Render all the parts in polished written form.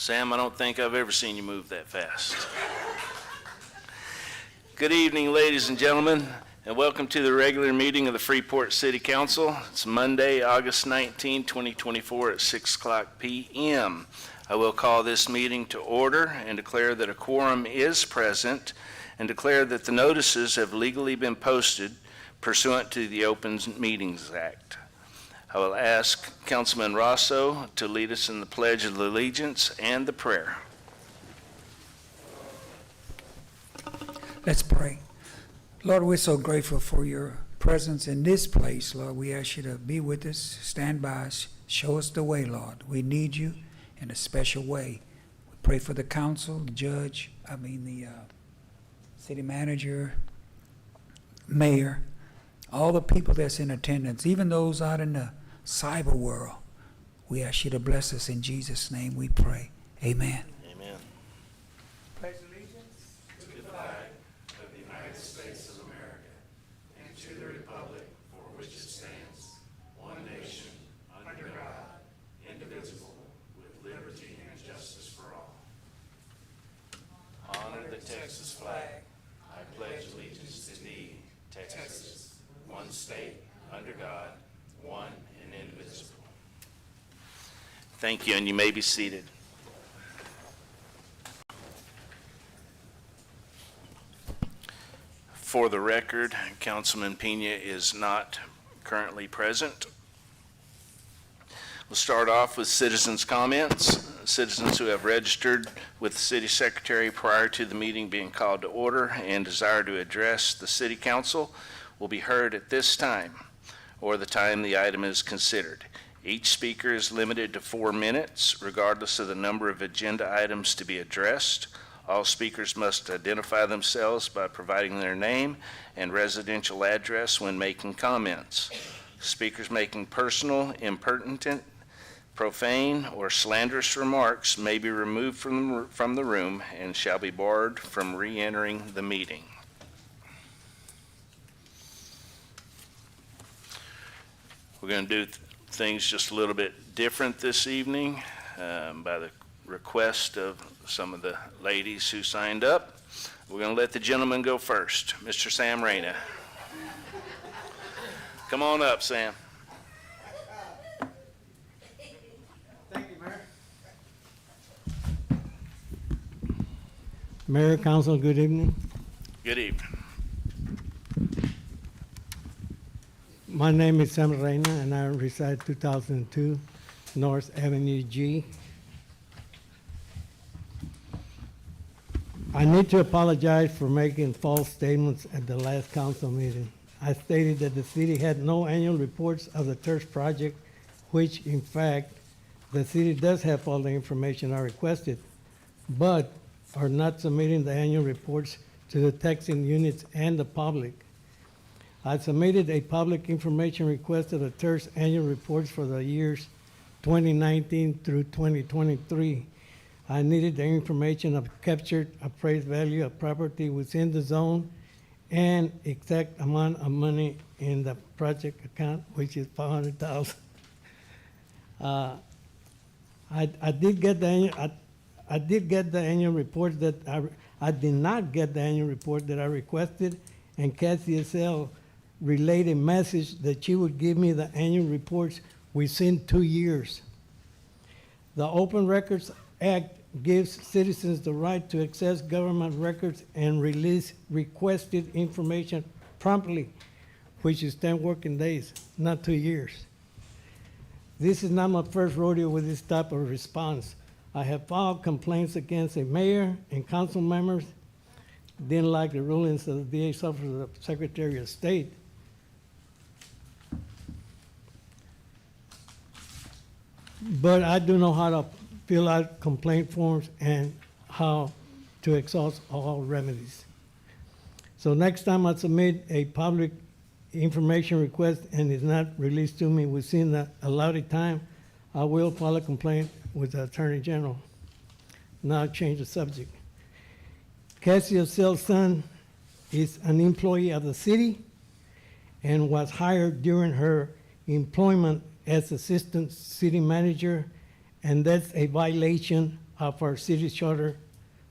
Sam, I don't think I've ever seen you move that fast. Good evening, ladies and gentlemen, and welcome to the regular meeting of the Freeport City Council. It's Monday, August 19, 2024 at 6 o'clock p.m. I will call this meeting to order and declare that a quorum is present and declare that the notices have legally been posted pursuant to the Open Meetings Act. I will ask Councilman Rosso to lead us in the Pledge of Allegiance and the prayer. Let's pray. Lord, we're so grateful for your presence in this place, Lord. We ask you to be with us, stand by us, show us the way, Lord. We need you in a special way. We pray for the council, the judge, the city manager, mayor, all the people that's in attendance, even those out in the cyber world. We ask you to bless us in Jesus' name we pray. Amen. Amen. Pledge allegiance to the flag of the United States of America and to the republic for which it stands, one nation, under God, indivisible, with liberty and justice for all. Honor the Texas flag. I pledge allegiance to thee, Texas, one state, under God, one and indivisible. Thank you, and you may be seated. For the record, Councilman Pena is not currently present. We'll start off with citizens' comments. Citizens who have registered with the city secretary prior to the meeting being called to order and desire to address the city council will be heard at this time or the time the item is considered. Each speaker is limited to 4 minutes, regardless of the number of agenda items to be addressed. All speakers must identify themselves by providing their name and residential address when making comments. Speakers making personal, impertinent, profane, or slanderous remarks may be removed from the room and shall be barred from re-entering the meeting. We're going to do things just a little bit different this evening by the request of some of the ladies who signed up. We're going to let the gentleman go first. Mr. Sam Reyna. Come on up, Sam. Thank you, Mayor. Mayor, Council, good evening. Good evening. My name is Sam Reyna, and I reside 2002 North Avenue G. I need to apologize for making false statements at the last council meeting. I stated that the city had no annual reports of the TERS project, which in fact, the city does have all the information I requested, but are not submitting the annual reports to the taxing units and the public. I submitted a public information request of the TERS annual reports for the years 2019 through 2023. I needed the information of captured appraised value of property within the zone and exact amount of money in the project account, which is $500,000. I did get the annual report that I did not get the annual report that I requested, and KCSL relayed a message that she would give me the annual reports within 2 years. The Open Records Act gives citizens the right to access government records and release requested information promptly, which is 10 working days, not 2 years. This is not my first rodeo with this type of response. I have filed complaints against a mayor and council members, didn't like the rulings of the DA's office of the Secretary of State. But I do know how to fill out complaint forms and how to exhaust all remedies. So next time I submit a public information request and it's not released to me within the allotted time, I will file a complaint with the Attorney General. Now I'll change the subject. Cassia Sells' son is an employee of the city and was hired during her employment as assistant city manager, and that's a violation of our city charter,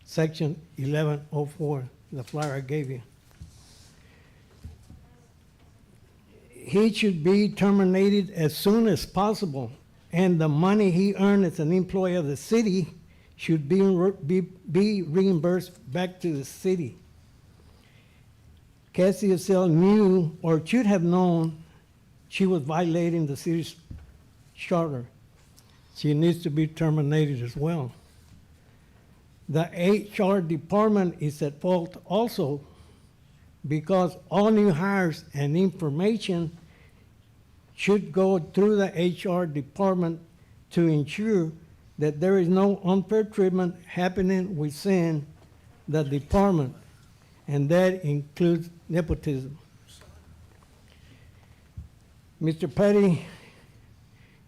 section 1104, the flyer I gave you. He should be terminated as soon as possible, and the money he earned as an employee of the city should be reimbursed back to the city. Cassie Acel knew, or should have known, she was violating the city's charter. She needs to be terminated as well. The HR department is at fault also, because all new hires and information should go through the HR department to ensure that there is no unfair treatment happening within the department, and that includes nepotism. Mr. Petty,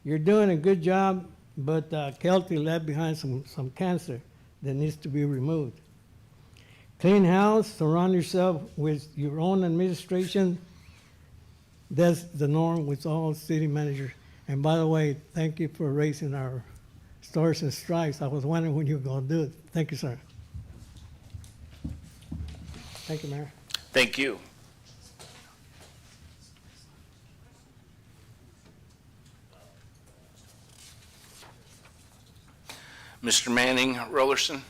you're doing a good job, but Kelty left behind some cancer that needs to be removed. Clean house, surround yourself with your own administration. That's the norm with all city managers. And by the way, thank you for raising our stars and stripes. I was wondering when you were going to do it. Thank you, sir. Thank you, Mayor. Thank you. Mr. Manning Rollerson.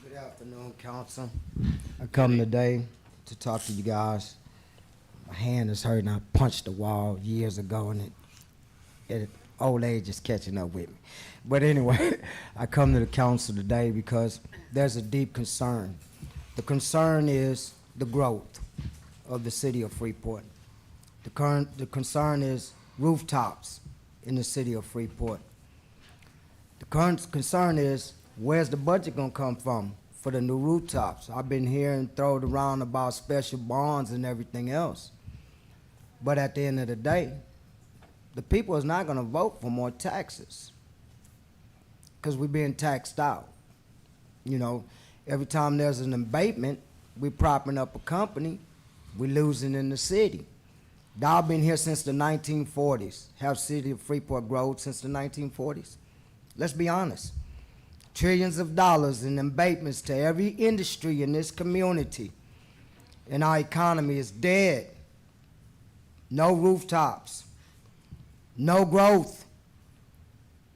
Good afternoon, council. I come today to talk to you guys. My hand is hurting. I punched the wall years ago, and old age is catching up with me. But anyway, I come to the council today because there's a deep concern. The concern is the growth of the city of Freeport. The concern is rooftops in the city of Freeport. The current concern is, where's the budget gonna come from for the new rooftops? I've been hearing thrown around about special bonds and everything else. But at the end of the day, the people is not gonna vote for more taxes, because we're being taxed out. You know, every time there's an abatement, we're propping up a company, we're losing in the city. I've been here since the 1940s. Have city of Freeport grown since the 1940s? Let's be honest. Trillions of dollars in abatements to every industry in this community, and our economy is dead. No rooftops, no growth.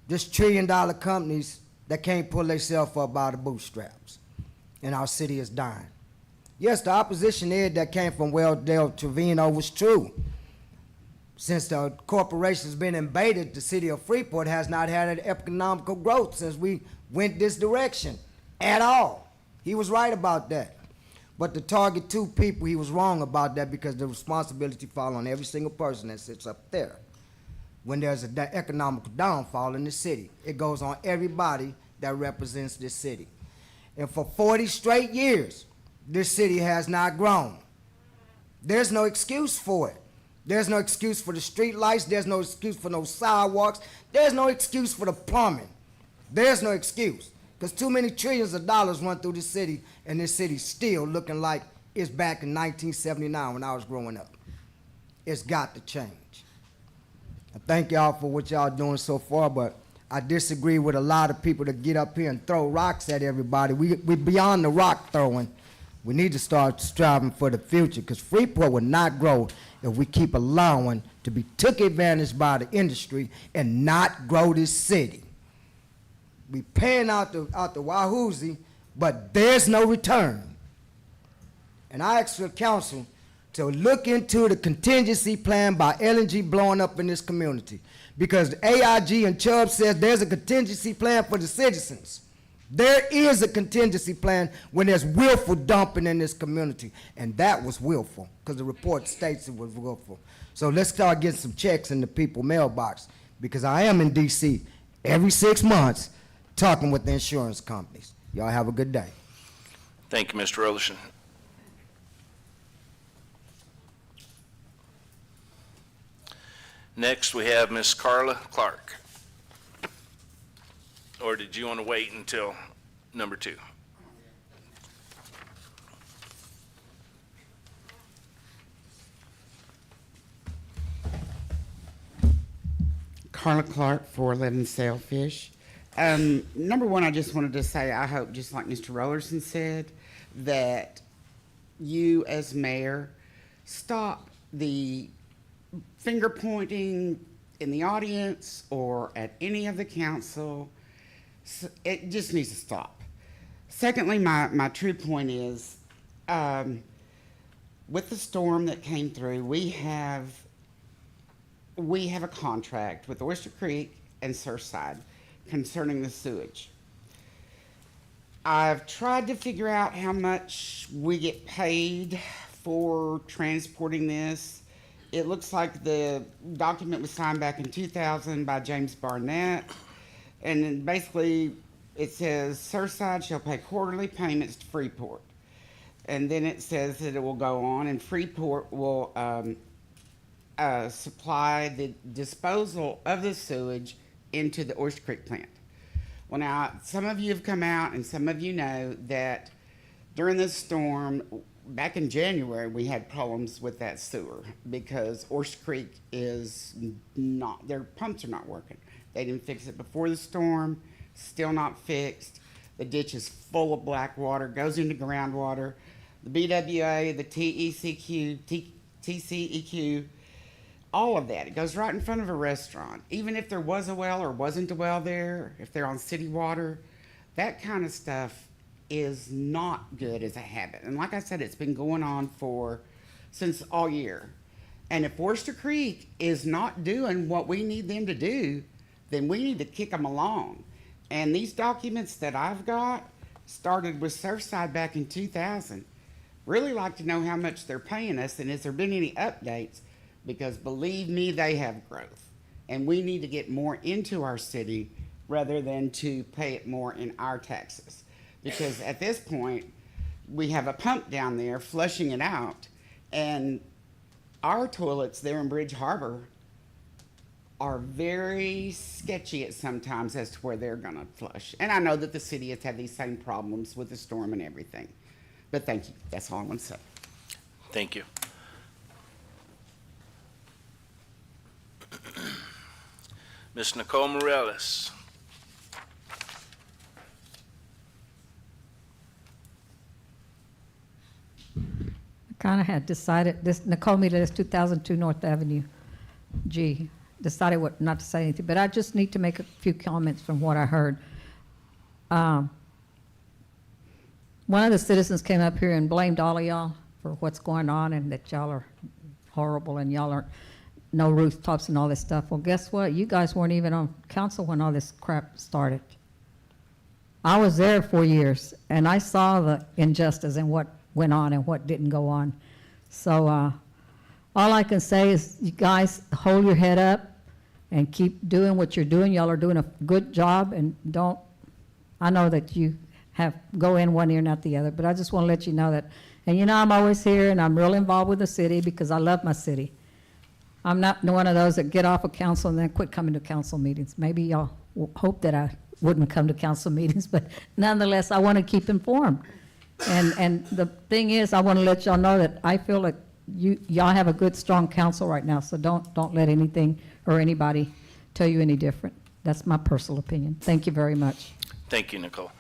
Just $1 trillion companies that can't pull themselves up out of bootstraps, and our city is dying. Yes, the opposition aid that came from Del Trevino was true. Since the corporation's been invaded, the city of Freeport has not had an economical growth since we went this direction at all. He was right about that. But to target two people, he was wrong about that, because the responsibility falls on every single person that sits up there. When there's an economical downfall in the city, it goes on everybody that represents this city. And for 40 straight years, this city has not grown. There's no excuse for it. There's no excuse for the street lights. There's no excuse for no sidewalks. There's no excuse for the plumbing. There's no excuse, because too many trillions of dollars run through the city, and this city's still looking like it's back in 1979 when I was growing up. It's got to change. I thank y'all for what y'all doing so far, but I disagree with a lot of people that get up here and throw rocks at everybody. We're beyond the rock throwing. We need to start striving for the future, because Freeport will not grow if we keep allowing to be took advantage by the industry and not grow this city. We paying out the wahoozy, but there's no return. And I ask the council to look into the contingency plan by LNG blowing up in this community, because the AIG and Chubb says there's a contingency plan for the citizens. There is a contingency plan when there's willful dumping in this community, and that was willful, because the report states it was willful. So let's start getting some checks in the people's mailbox, because I am in D.C. every 6 months talking with the insurance companies. Y'all have a good day. Thank you, Mr. Rollerson. Next, we have Ms. Carla Clark. Or did you want to wait until number 2? Carla Clark for Living Sailfish. Number one, I just wanted to say, I hope, just like Mr. Rollerson said, that you as mayor stop the finger pointing in the audience or at any of the council. It just needs to stop. Secondly, my true point is, with the storm that came through, we have a contract with Oyster Creek and Surfside concerning the sewage. I've tried to figure out how much we get paid for transporting this. It looks like the document was signed back in 2000 by James Barnett. And then basically it says Surfside shall pay quarterly payments to Freeport. And then it says that it will go on and Freeport will supply the disposal of the sewage into the Oyster Creek plant. Well, now, some of you have come out and some of you know that during this storm, back in January, we had problems with that sewer because Oyster Creek is not, their pumps are not working. They didn't fix it before the storm, still not fixed. The ditch is full of black water, goes into groundwater. The BWA, the TCEQ, all of that. It goes right in front of a restaurant. Even if there was a well or wasn't a well there, if they're on city water, that kind of stuff is not good as a habit. And like I said, it's been going on since all year. And if Oyster Creek is not doing what we need them to do, then we need to kick them along. And these documents that I've got started with Surfside back in 2000. Really like to know how much they're paying us and has there been any updates? Because believe me, they have growth. And we need to get more into our city rather than to pay it more in our taxes. Because at this point, we have a pump down there flushing it out, and our toilets there in Bridge Harbor are very sketchy at sometimes as to where they're gonna flush. And I know that the city has had these same problems with the storm and everything. But thank you, that's all I want to say. Thank you. Ms. Nicole Morales. Kind of had decided, this, Nicole Miller, this 2002 North Avenue G, decided what, not to say anything, but I just need to make a few comments from what I heard. One of the citizens came up here and blamed all of y'all for what's going on and that y'all are horrible and y'all aren't, no rooftops and all this stuff. Well, guess what? You guys weren't even on council when all this crap started. I was there for years, and I saw the injustice and what went on and what didn't go on. So all I can say is you guys hold your head up and keep doing what you're doing. Y'all are doing a good job, and don't, I know that you have go in one ear, not the other, but I just want to let you know that. And you know, I'm always here, and I'm real involved with the city because I love my city. I'm not one of those that get off of council and then quit coming to council meetings. Maybe y'all hope that I wouldn't come to council meetings, but nonetheless, I want to keep informed. And the thing is, I want to let y'all know that I feel like y'all have a good, strong council right now, so don't let anything or anybody tell you any different. That's my personal opinion. Thank you very much. Thank you, Nicole.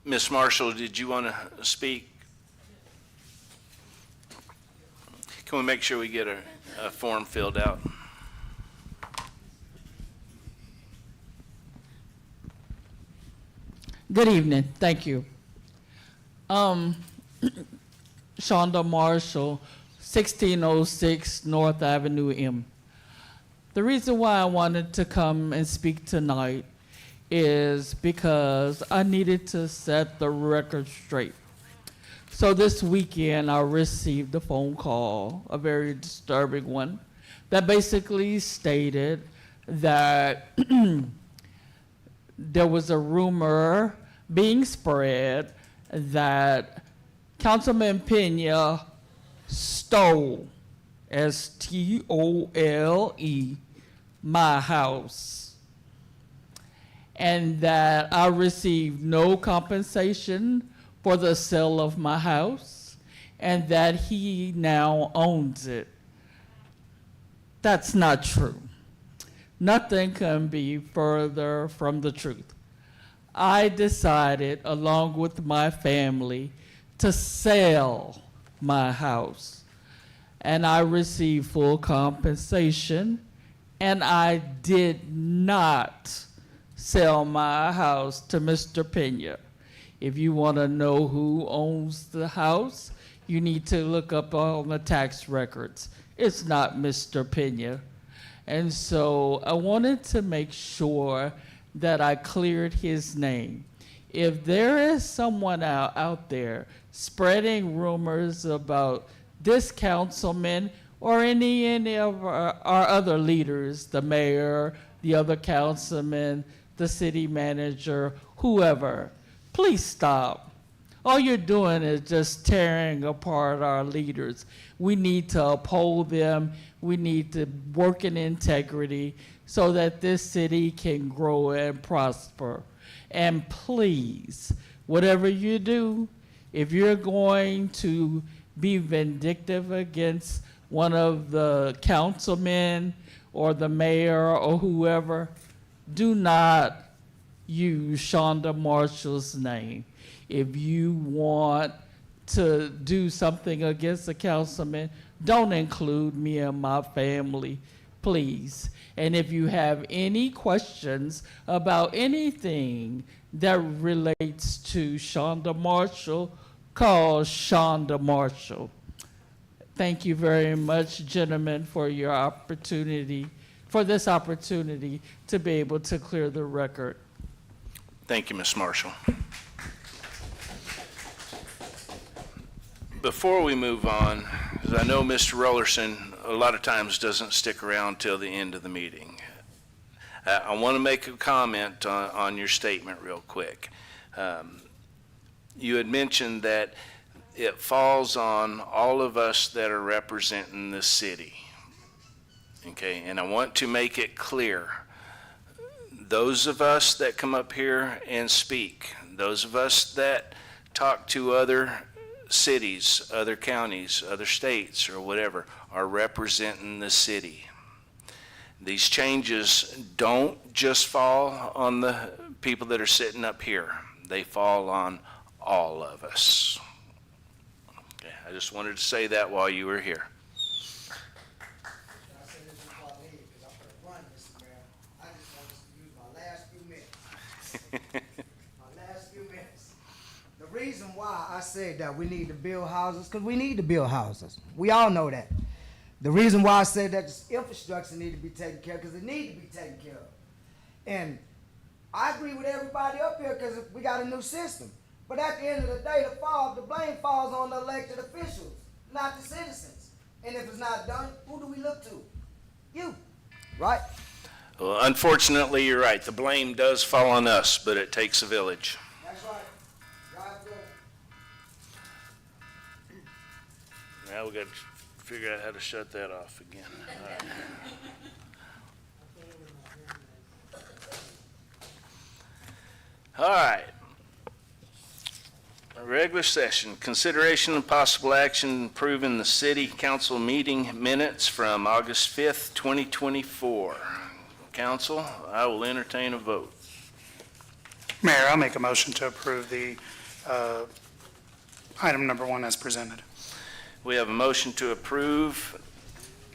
Ms. Marshall, did you want to speak? Can we make sure we get a form filled out? Good evening, thank you. Shonda Marshall, 1606 North Avenue M. The reason why I wanted to come and speak tonight is because I needed to set the record straight. So this weekend I received a phone call, a very disturbing one, that basically stated that there was a rumor being spread that Councilman Pena stole, S-T-O-L-E, my house, and that I received no compensation for the sale of my house, and that he now owns it. That's not true. Nothing can be further from the truth. I decided, along with my family, to sell my house, and I received full compensation, and I did not sell my house to Mr. Pena. If you want to know who owns the house, you need to look up on the tax records. It's not Mr. Pena. And so I wanted to make sure that I cleared his name. If there is someone out there spreading rumors about this councilman or any of our other leaders, the mayor, the other councilman, the city manager, whoever, please stop. All you're doing is just tearing apart our leaders. We need to uphold them. We need to work in integrity so that this city can grow and prosper. And please, whatever you do, if you're going to be vindictive against one of the councilmen or the mayor or whoever, do not use Shonda Marshall's name. If you want to do something against a councilman, don't include me and my family, please. And if you have any questions about anything that relates to Shonda Marshall, call Shonda Marshall. Thank you very much, gentlemen, for your opportunity, for this opportunity to be able to clear the record. Thank you, Ms. Marshall. Before we move on, because I know Mr. Rollerson a lot of times doesn't stick around till the end of the meeting. I want to make a comment on your statement real quick. You had mentioned that it falls on all of us that are representing the city. Okay, and I want to make it clear. Those of us that come up here and speak, those of us that talk to other cities, other counties, other states, or whatever, are representing the city. These changes don't just fall on the people that are sitting up here. They fall on all of us. Okay, I just wanted to say that while you were here. I said this before I leave, because I'm gonna run, Mr. Mayor. I just want to use my last few minutes. My last few minutes. The reason why I said that we need to build houses, because we need to build houses. We all know that. The reason why I said that this infrastructure need to be taken care of, because it need to be taken care of. And I agree with everybody up here, because we got a new system. But at the end of the day, the blame falls on the elected officials, not the citizens. And if it's not done, who do we look to? You, right? Well, unfortunately, you're right. The blame does fall on us, but it takes a village. That's right. Y'all have to go. Now we got to figure out how to shut that off again. All right. All right. A regular session, consideration and possible action approving the city council meeting minutes from August 5th, 2024. Council, I will entertain a vote. Mayor, I'll make a motion to approve the item number 1 as presented. We have a motion to approve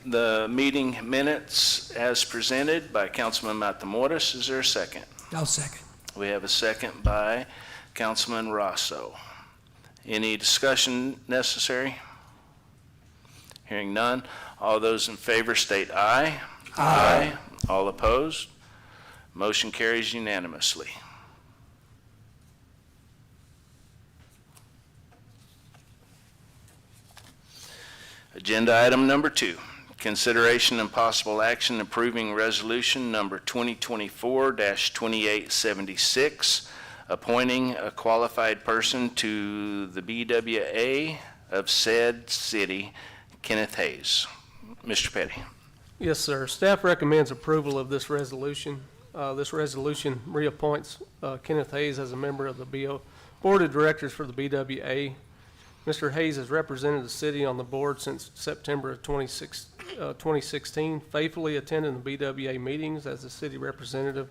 the meeting minutes as presented by Councilman Matamoros. Is there a second? I'll second. We have a second by Councilman Rosso. Any discussion necessary? Hearing none. All those in favor state aye. Aye. All opposed? Motion carries unanimously. Agenda item number 2, consideration and possible action approving resolution number 2024-2876, appointing a qualified person to the BWA of said city, Kenneth Hayes. Mr. Petty. Yes, sir. Staff recommends approval of this resolution. This resolution reappoints Kenneth Hayes as a member of the Board of Directors for the BWA. Mr. Hayes has represented the city on the board since September of 2016, faithfully attending the BWA meetings as the city representative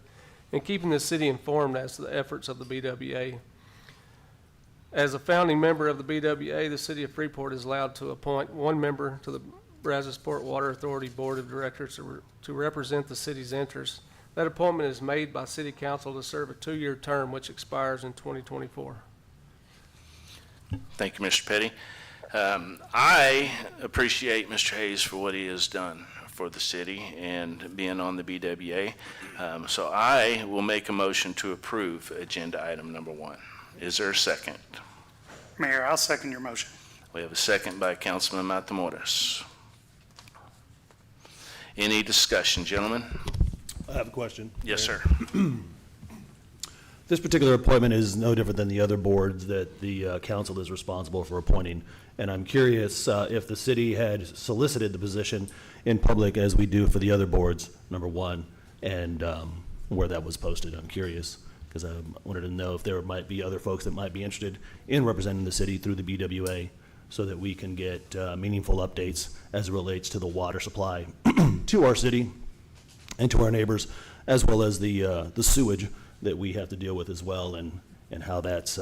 and keeping the city informed as to the efforts of the BWA. As a founding member of the BWA, the city of Freeport is allowed to appoint one member to the Brazosport Water Authority Board of Directors to represent the city's interests. That appointment is made by City Council to serve a 2-year term which expires in 2024. Thank you, Mr. Petty. I appreciate Mr. Hayes for what he has done for the city and being on the BWA. So I will make a motion to approve agenda item number 1. Is there a second? Mayor, I'll second your motion. We have a second by Councilman Matamoros. Any discussion, gentlemen? I have a question. Yes, sir. This particular appointment is no different than the other boards that the council is responsible for appointing. And I'm curious if the city had solicited the position in public as we do for the other boards, number one, and where that was posted. I'm curious because I wanted to know if there might be other folks that might be interested in representing the city through the BWA so that we can get meaningful updates as it relates to the water supply to our city and to our neighbors, as well as the sewage that we have to deal with as well, and how that's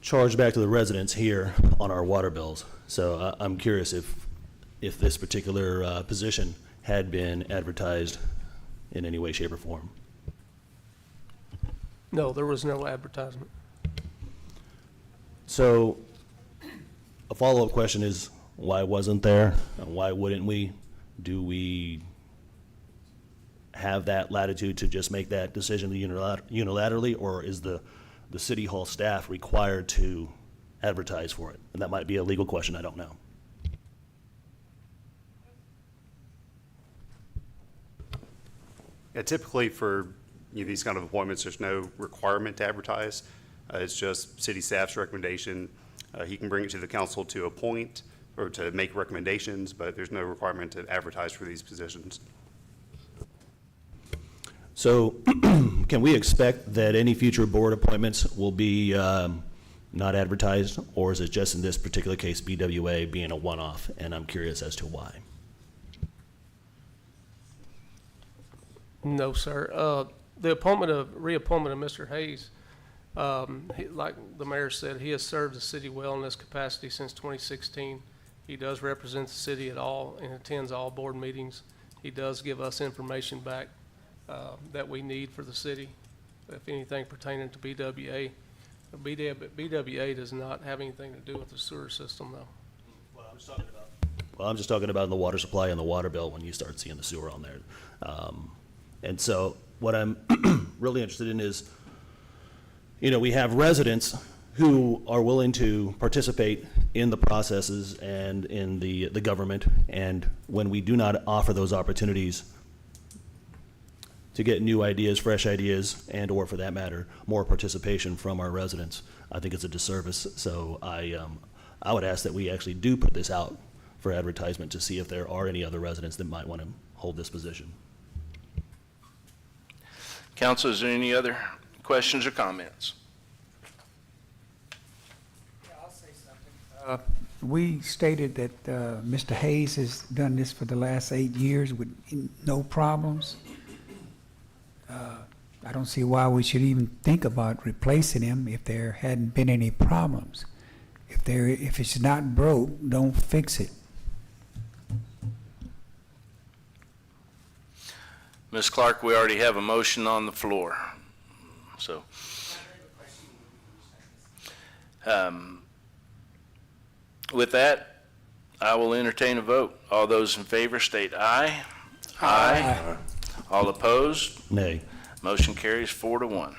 charged back to the residents here on our water bills. So I'm curious if this particular position had been advertised in any way, shape, or form. No, there was no advertisement. So a follow-up question is, why wasn't there? And why wouldn't we? Do we have that latitude to just make that decision unilaterally, or is the city hall staff required to advertise for it? And that might be a legal question, I don't know. Yeah, typically for these kind of appointments, there's no requirement to advertise. It's just city staff's recommendation. He can bring it to the council to appoint or to make recommendations, but there's no requirement to advertise for these positions. So can we expect that any future board appointments will be not advertised, or is it just in this particular case BWA being a one-off? And I'm curious as to why. No, sir. The reappointment of Mr. Hayes, like the mayor said, he has served the city well in this capacity since 2016. He does represent the city at all and attends all board meetings. He does give us information back that we need for the city, if anything pertaining to BWA. BWA does not have anything to do with the sewer system, though. Well, I'm just talking about the water supply and the water bill when you start seeing the sewer on there. And so what I'm really interested in is, we have residents who are willing to participate in the processes and in the government, and when we do not offer those opportunities to get new ideas, fresh ideas, and or for that matter, more participation from our residents, I think it's a disservice. So I would ask that we actually do put this out for advertisement to see if there are any other residents that might want to hold this position. Council, is there any other questions or comments? I'll say something. We stated that Mr. Hayes has done this for the last 8 years with no problems. I don't see why we should even think about replacing him if there hadn't been any problems. If it's not broke, don't fix it. Ms. Clark, we already have a motion on the floor. So, with that, I will entertain a vote. All those in favor state aye. Aye. All opposed? Nay. Motion carries 4-1.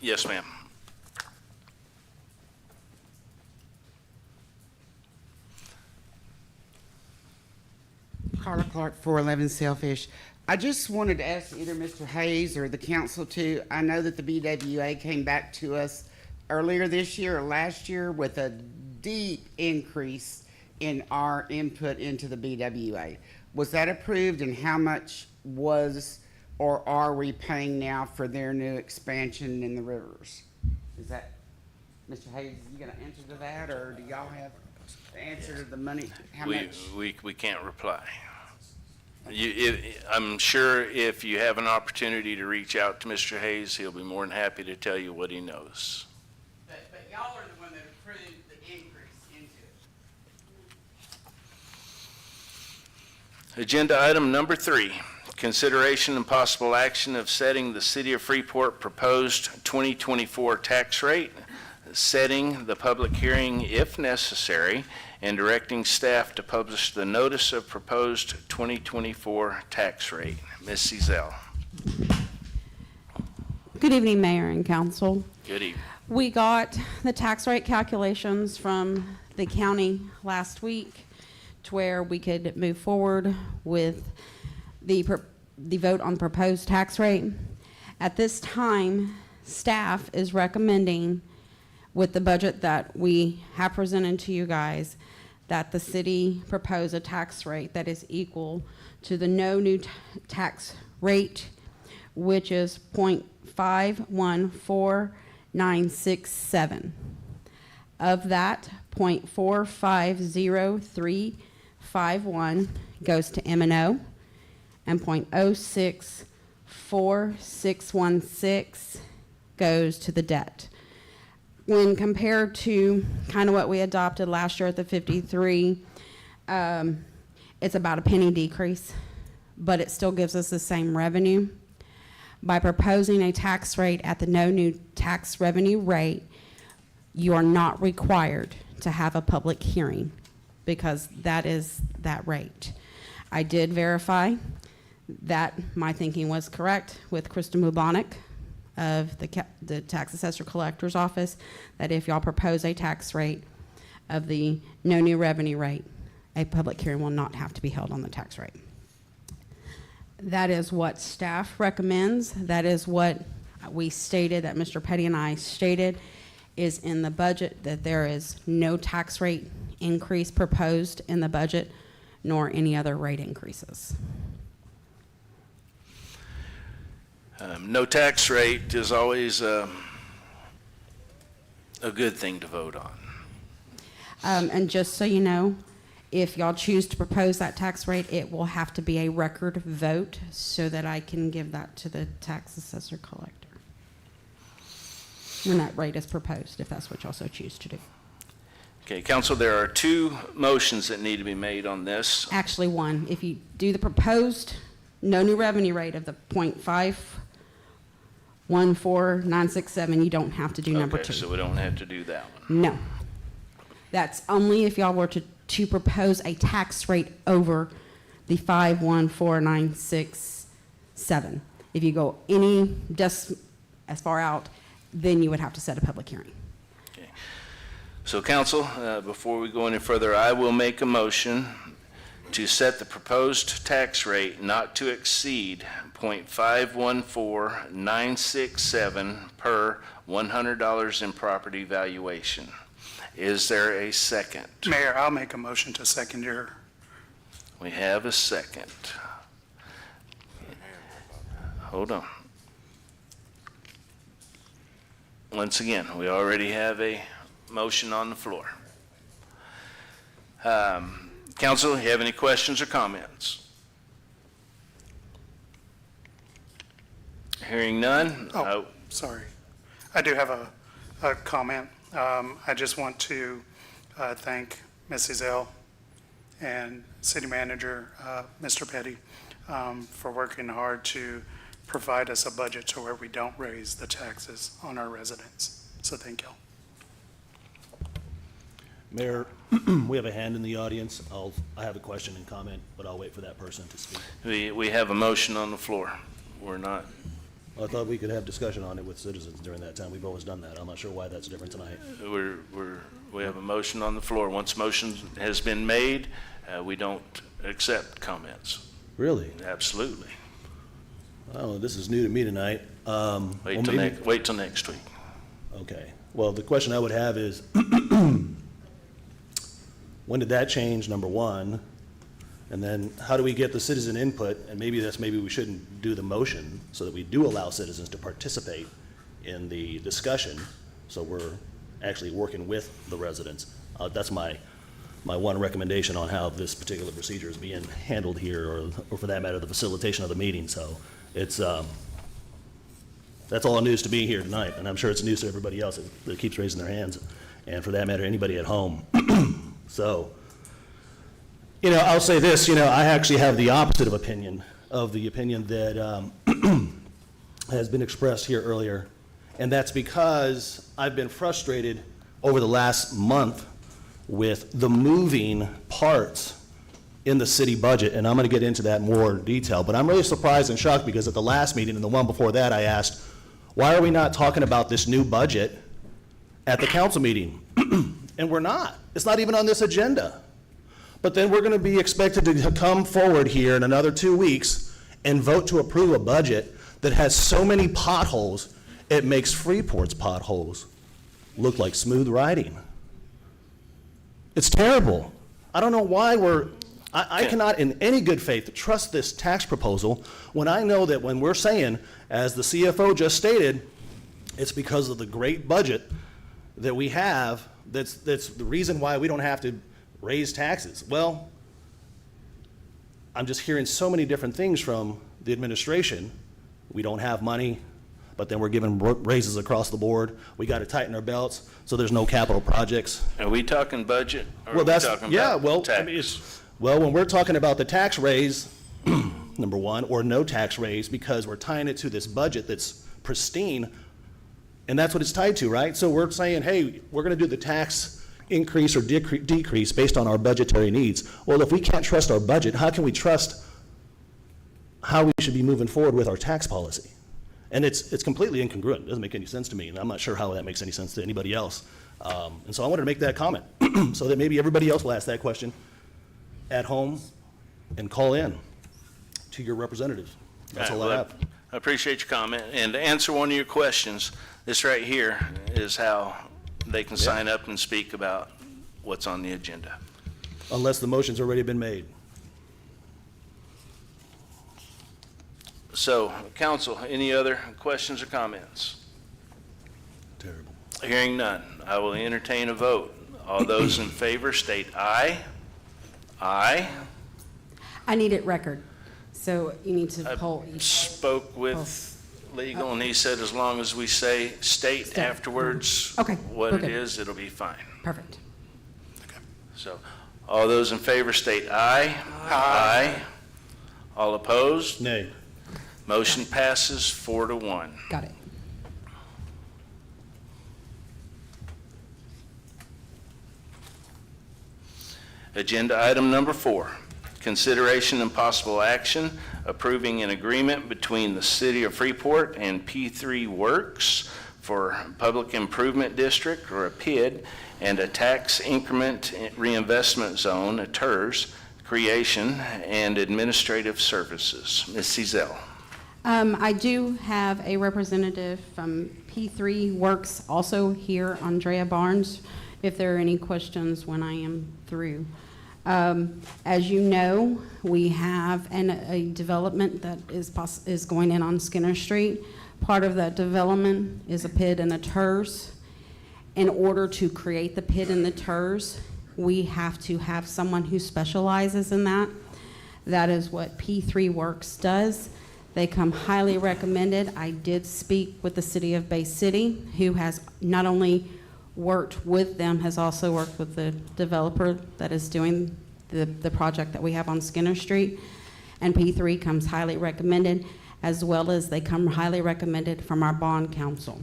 Yes, ma'am. Carla Clark, 411 Sailfish. I just wanted to ask either Mr. Hayes or the council too. I know that the BWA came back to us earlier this year or last year with a deep increase in our input into the BWA. Was that approved, and how much was or are we paying now for their new expansion in the rivers? Is that, Mr. Hayes, you gonna answer to that, or do y'all have the answer to the money? How much? We can't reply. I'm sure if you have an opportunity to reach out to Mr. Hayes, he'll be more than happy to tell you what he knows. But y'all are the one that approved the increase into it. Agenda item number 3, consideration and possible action of setting the City of Freeport proposed 2024 tax rate, setting the public hearing if necessary, and directing staff to publish the notice of proposed 2024 tax rate. Ms. Cezell. Good evening, Mayor and Council. Good evening. We got the tax rate calculations from the county last week to where we could move forward with the vote on proposed tax rate. At this time, staff is recommending, with the budget that we have presented to you guys, that the city propose a tax rate that is equal to the no new tax rate, which is 0.514967. Of that, 0.450351 goes to M&O, and 0.064616 goes to the debt. When compared to kind of what we adopted last year at the 53, it's about a penny decrease, but it still gives us the same revenue. By proposing a tax rate at the no new tax revenue rate, you are not required to have a public hearing because that is that rate. I did verify that my thinking was correct with Krista Mubonic of the Tax Assessor Collector's Office, that if y'all propose a tax rate of the no new revenue rate, a public hearing will not have to be held on the tax rate. That is what staff recommends. That is what we stated, that Mr. Petty and I stated, is in the budget, that there is no tax rate increase proposed in the budget, nor any other rate increases. No tax rate is always a good thing to vote on. And just so you know, if y'all choose to propose that tax rate, it will have to be a record vote so that I can give that to the tax assessor collector when that rate is proposed, if that's what y'all so choose to do. Okay, council, there are 2 motions that need to be made on this. Actually, one. If you do the proposed no new revenue rate of the 0.514967, you don't have to do number 2. Okay, so we don't have to do that one. No. That's only if y'all were to propose a tax rate over the 514,967. If you go any as far out, then you would have to set a public hearing. Okay. So council, before we go any further, I will make a motion to set the proposed tax rate not to exceed 0.514967 per $100 in property valuation. Is there a second? Mayor, I'll make a motion to second your. We have a second. Hold on. Once again, we already have a motion on the floor. Council, you have any questions or comments? Hearing none. Oh, sorry. I do have a comment. I just want to thank Mrs. L. and City Manager, Mr. Petty, for working hard to provide us a budget to where we don't raise the taxes on our residents. So thank you. Mayor, we have a hand in the audience. I have a question and comment, but I'll wait for that person to speak. We have a motion on the floor. We're not. I thought we could have discussion on it with citizens during that time. We've always done that. I'm not sure why that's different tonight. We have a motion on the floor. Once motion has been made, we don't accept comments. Really? Absolutely. Oh, this is new to me tonight. Wait till next week. Okay. Well, the question I would have is, when did that change, number one? And then how do we get the citizen input? And maybe we shouldn't do the motion so that we do allow citizens to participate in the discussion. So we're actually working with the residents. That's my one recommendation on how this particular procedure is being handled here, or for that matter, the facilitation of the meeting. So it's, that's all news to me here tonight, and I'm sure it's news to everybody else that keeps raising their hands, and for that matter, anybody at home. So, I'll say this, I actually have the opposite of the opinion that has been expressed here earlier, and that's because I've been frustrated over the last month with the moving parts in the city budget, and I'm going to get into that more in detail, but I'm really surprised and shocked because at the last meeting and the one before that, I asked, why are we not talking about this new budget at the council meeting? And we're not. It's not even on this agenda. But then we're going to be expected to come forward here in another 2 weeks and vote to approve a budget that has so many potholes, it makes Freeport's potholes look like smooth riding. It's terrible. I don't know why I cannot in any good faith trust this tax proposal when I know that when we're saying, as the CFO just stated, it's because of the great budget that we have that's the reason why we don't have to raise taxes. Well, I'm just hearing so many different things from the administration. We don't have money, but then we're giving raises across the board. We got to tighten our belts so there's no capital projects. Are we talking budget, or Well, are we that's, talking yeah, about well, tax? I mean, well, when we're talking about the tax raise, number one, or no tax raise, because we're tying it to this budget that's pristine, and that's what it's tied to, right? So we're saying, hey, we're going to do the tax increase or decrease based on our budgetary needs. Well, if we can't trust our budget, how can we trust how we should be moving forward with our tax policy? And it's completely incongruent. It doesn't make any sense to me, and I'm not sure how that makes any sense to anybody else. And so I wanted to make that comment so that maybe everybody else will ask that question at home and call in to your representatives. That's all I have. I appreciate your comment. And to answer one of your questions, this right here is how they can sign up and speak about what's on the agenda. Unless the motion's already been made. So, council, any other questions or comments? Terrible. Hearing none, I will entertain a vote. All those in favor state aye. Aye. I need it record, so you need to poll I each. spoke with legal, and he said as long as we say state afterwards Okay, what we're it good. is, it'll be fine. Perfect. So, all those in favor state aye. Aye. All opposed? Nay. Motion passes 4-1. Got it. Agenda item number 4, consideration and possible action approving an agreement between the City of Freeport and P3 Works for Public Improvement District, or a PID, and a tax increment reinvestment zone, a TERS, creation and administrative services. Ms. Cezell. I do have a representative from P3 Works also here, Andrea Barnes, if there are any questions when I am through. As you know, we have a development that is going in on Skinner Street. Part of that development is a PID and a TERS. In order to create the PID and the TERS, we have to have someone who specializes in that. That is what P3 Works does. They come highly recommended. I did speak with the City of Bay City, who has not only worked with them, has also worked with the developer that is doing the project that we have on Skinner Street. And P3 comes highly recommended, as well as they come highly recommended from our bond council.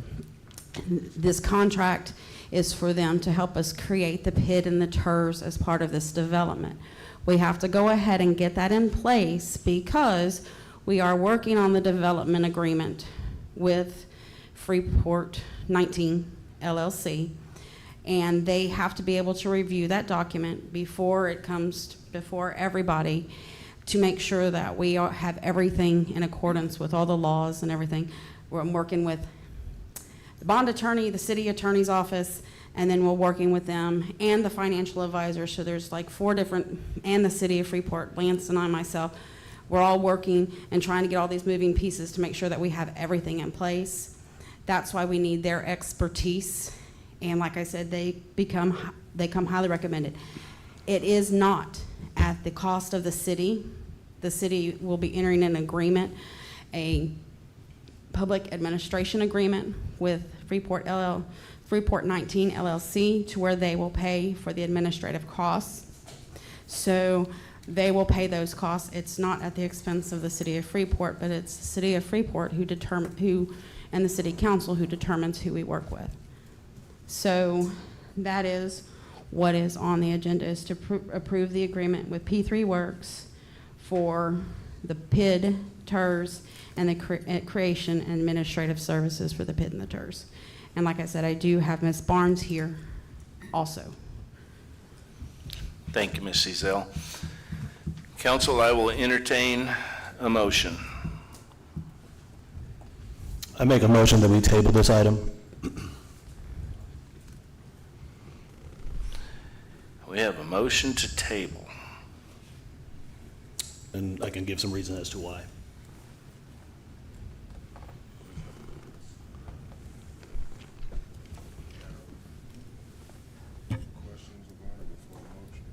This contract is for them to help us create the PID and the TERS as part of this development. We have to go ahead and get that in place because we are working on the development agreement with Freeport 19 LLC, and they have to be able to review that document before it comes before everybody to make sure that we have everything in accordance with all the laws and everything. I'm working with the bond attorney, the city attorney's office, And then we're working with them and the financial advisor. So there's like 4 different, and the city of Freeport, Lance and I myself, we're all working and trying to get all these moving pieces to make sure that we have everything in place. That's why we need their expertise. And like I said, they come highly recommended. It is not at the cost of the city. The city will be entering an agreement, a public administration agreement with Freeport 19 LLC, to where they will pay for the administrative costs. So they will pay those costs. It's not at the expense of the city of Freeport, but it's the city of Freeport and the city council who determines who we work with. So that is what is on the agenda, is to approve the agreement with P3 Works for the PID, TERS, and the creation and administrative services for the PID and the TERS. And like I said, I do have Ms. Barnes here also. Thank you, Ms. Ezell. Council, I will entertain a motion. I make a motion that we table this item. We have a motion to table. And I can give some reason as to why. Questions about it before the motion?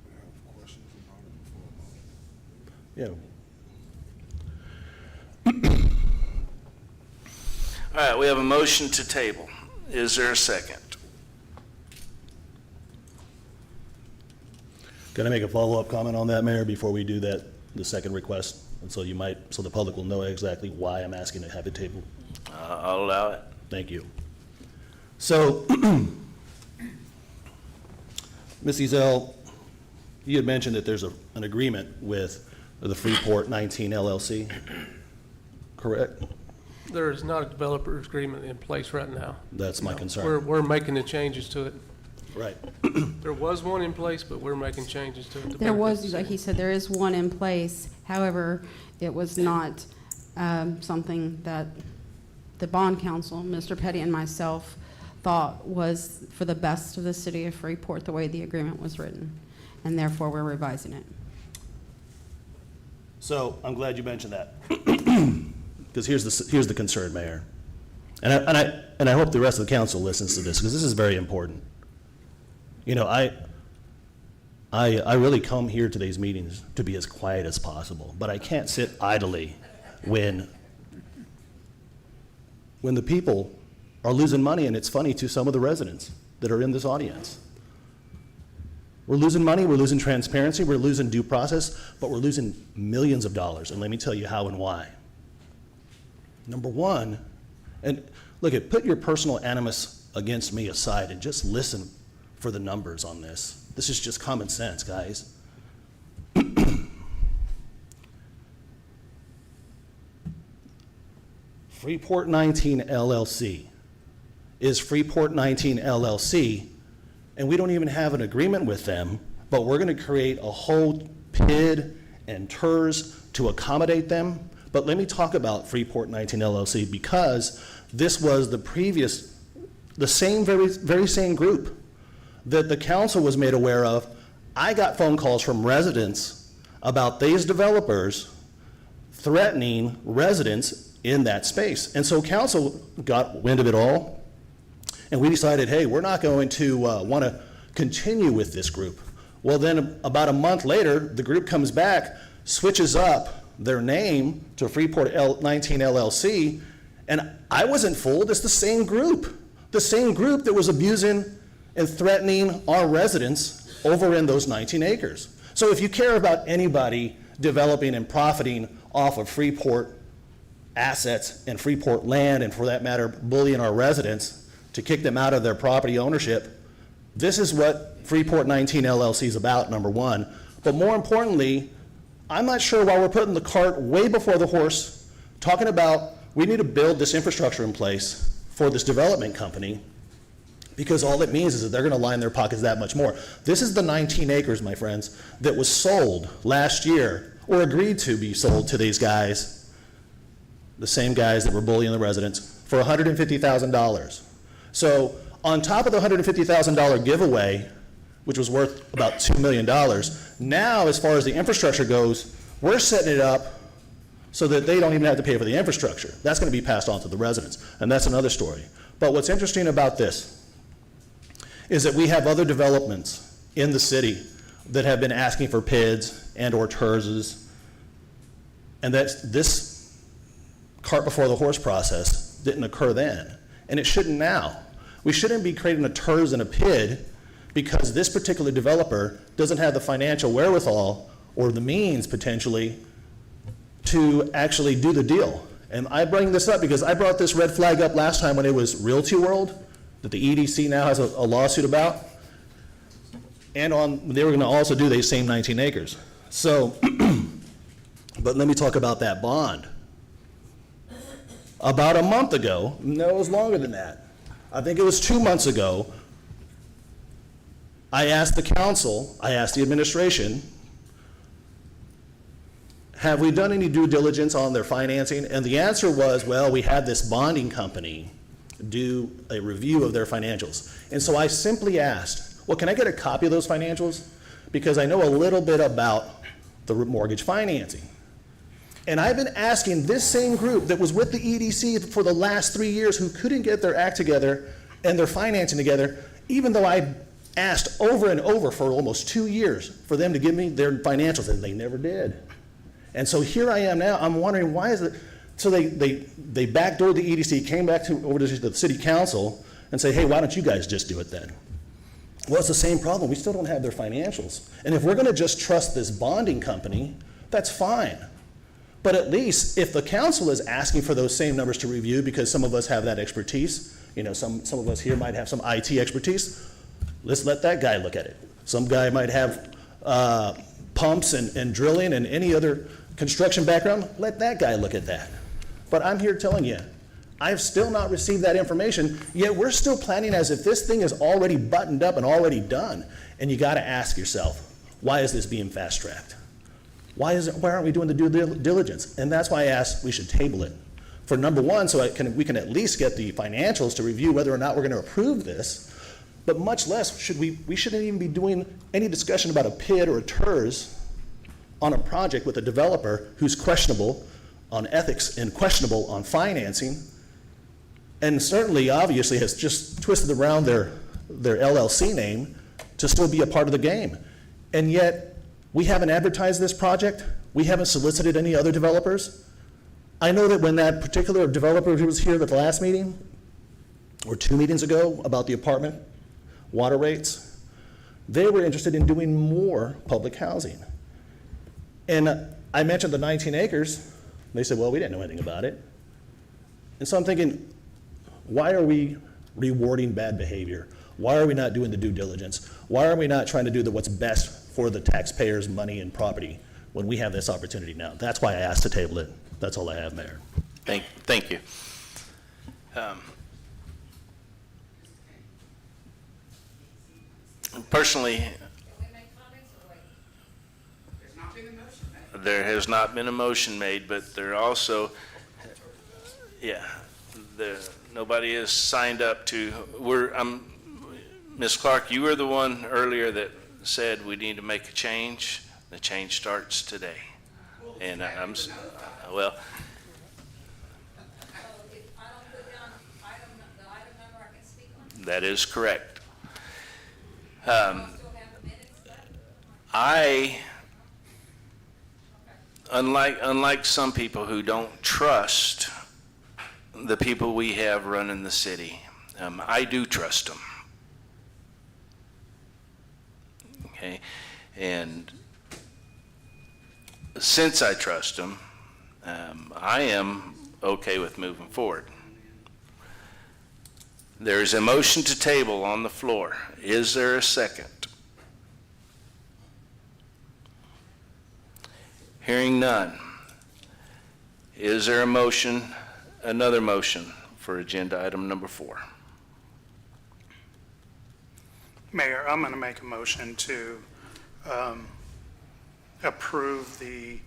We have questions about it before the motion? Yeah. All right, we have a motion to table. Is there a second? Can I make a follow-up comment on that, Mayor, before we do that, the second request? And so so the public will know exactly why I'm asking to have it tabled. I'll allow it. Thank you. So, Ms. Ezell, you had mentioned that there's an agreement with the Freeport 19 LLC, correct? There is not a developer's agreement in place right now. That's my concern. We're making the changes to it. Right. There was one in place, but we're making changes to it. to There benefit was, the like city. he said, there is one in place. However, it was not something that the bond council, Mr. Petty and myself, thought was for the best of the city of Freeport, the way the agreement was written. And therefore, we're revising it. So I'm glad you mentioned that. Because here's the concern, Mayor. And I hope the rest of the council listens to this, because this is very important. You know, I really come here to these meetings to be as quiet as possible, but I can't sit idly when the people are losing money, and it's funny to some of the residents that are in this audience. We're losing money, we're losing transparency, we're losing due process, but we're losing millions of dollars, and let me tell you how and why. Number one, and look, put your personal animus against me aside and just listen for the numbers on this. This is just common sense, guys. Freeport 19 LLC is Freeport 19 LLC, and we don't even have an agreement with them, but we're going to create a whole PID and TERS to accommodate them. But let me talk about Freeport 19 LLC, because this was the same, very same group that the council was made aware of. I got phone calls from residents about these developers threatening residents in that space. And so council got wind of it all, and we decided, hey, we're not going to want to continue with this group. Well, then about a month later, the group comes back, switches up their name to Freeport 19 LLC, and I wasn't fooled. It's the same group that was abusing and threatening our residents over in those 19 acres. So if you care about anybody developing and profiting off of Freeport assets and Freeport land, and for that matter, bullying our residents to kick them out of their property ownership, this is what Freeport 19 LLC is about, number one. But more importantly, I'm not sure why we're putting the cart way before the horse, talking about we need to build this infrastructure in place for this development company, because all it means is that they're going to line their pockets that much more. This is the 19 acres, my friends, that was sold last year or agreed to be sold to these guys, the same guys that were bullying the residents, for $150,000. So on top of the $150,000 giveaway, which was worth about $2 million, now as far as the infrastructure goes, we're setting it up so that they don't even have to pay for the infrastructure. That's going to be passed on to the residents, and that's another story. But what's interesting about this is that we have other developments in the city that have been asking for PIDs and or TERSs, and that this cart before the horse process didn't occur then, and it shouldn't now. We shouldn't be creating a TERS and a PID because this particular developer doesn't have the financial wherewithal or the means potentially to actually do the deal. And I bring this up because I brought this red flag up last time when it was Realty World that the EDC now has a lawsuit about. And they were going to also do these same 19 acres. So, but let me talk about that bond. About a month ago, no, it was longer than that. I think it was 2 months ago, I asked the council, I asked the administration, have we done any due diligence on their financing? And the answer was, well, we had this bonding company do a review of their financials. And so I simply asked, well, can I get a copy of those financials? Because I know a little bit about the mortgage financing. And I've been asking this same group that was with the EDC for the last 3 years who couldn't get their act together and their financing together, even though I asked over and over for almost 2 years for them to give me their financials, and they never did. And so here I am now, I'm wondering why is it, so they backdoored the EDC, came back over to the city council and say, hey, why don't you guys just do it then? Well, it's the same problem, we still don't have their financials. And if we're gonna just trust this bonding company, that's fine. But at least if the council is asking for those same numbers to review, because some of us have that expertise, you know, some of us here might have some IT expertise, let's let that guy look at it. Some guy might have pumps and drilling and any other construction background, let that guy look at that. But I'm here telling you, I've still not received that information, yet we're still planning as if this thing is already buttoned up and already done. And you gotta ask yourself, why is this being fast-tracked? Why aren't we doing the due diligence? And that's why I asked we should table it. For number one, so we can at least get the financials to review whether or not we're gonna approve this, but much less we shouldn't even be doing any discussion about a PID or a TERS on a project with a developer who's questionable on ethics and questionable on financing, and certainly, obviously, has just twisted around their LLC name to still be a part of the game. And yet, we haven't advertised this project. We haven't solicited any other developers. I know that when that particular developer who was here at the last meeting, or 2 meetings ago, about the apartment water rates, they were interested in doing more public housing. And I mentioned the 19 acres. They said, well, we didn't know anything about it. And so I'm thinking, why are we rewarding bad behavior? Why are we not doing the due diligence? Why are we not trying to do what's best for the taxpayers' money and property when we have this opportunity now? That's why I asked to table it. That's all I have, Mayor. Thank you. Personally, there has not been a motion made, but there also, nobody has signed up to, Ms. Clark, you were the one earlier that said we need to make a change. The change starts today. And well. That is correct. Unlike some people who don't trust the people we have running the city, I do trust them. Okay, and since I trust them, I am okay with moving forward. There is a motion to table on the floor. Is there a second? Hearing none. Is there a motion, another motion for agenda item number 4? Mayor, I'm going to make a motion to approve the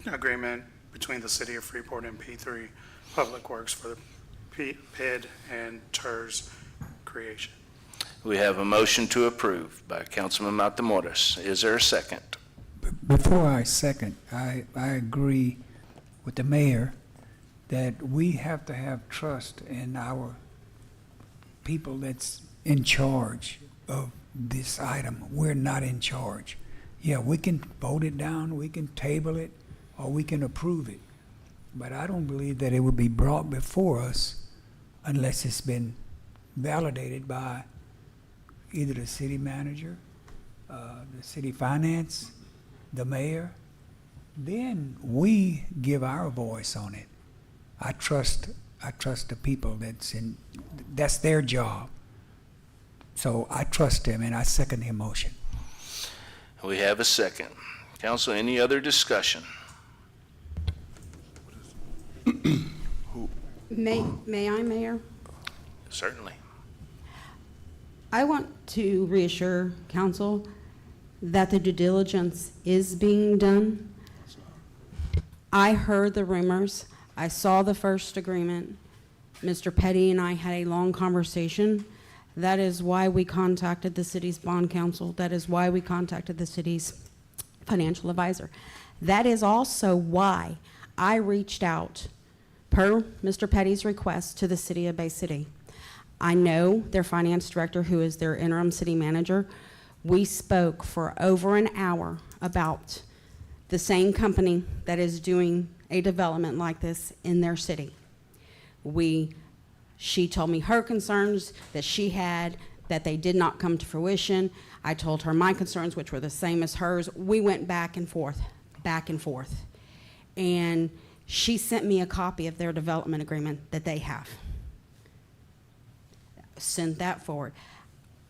agreement between the city of Freeport and P3 Public Works for the PID and TERS creation. We have a motion to approve by Councilman Matamoros. Is there a second? Before I second, I agree with the mayor that we have to have trust in our people that's in charge of this item. We're not in charge. Yeah, we can vote it down, we can table it, or we can approve it. But I don't believe that it would be brought before us unless it's been validated by either the city manager, the city finance, the mayor. Then we give our voice on it. I trust the people that's their job. So I trust them and I second the motion. We have a second. Council, any other discussion? May I, Mayor? Certainly. I want to reassure council that the due diligence is being done. I heard the rumors. I saw the first agreement. Mr. Petty and I had a long conversation. That is why we contacted the city's bond counsel. That is why we contacted the city's financial advisor. That is also why I reached out, per Mr. Petty's request, to the city of Bay City. I know their finance director, who is their interim city manager. We spoke for over an hour about the same company that is doing a development like this in their city. She told me her concerns that she had, that they did not come to fruition. I told her my concerns, which were the same as hers. We went back and forth. And she sent me a copy of their development agreement that they have. Sent that forward.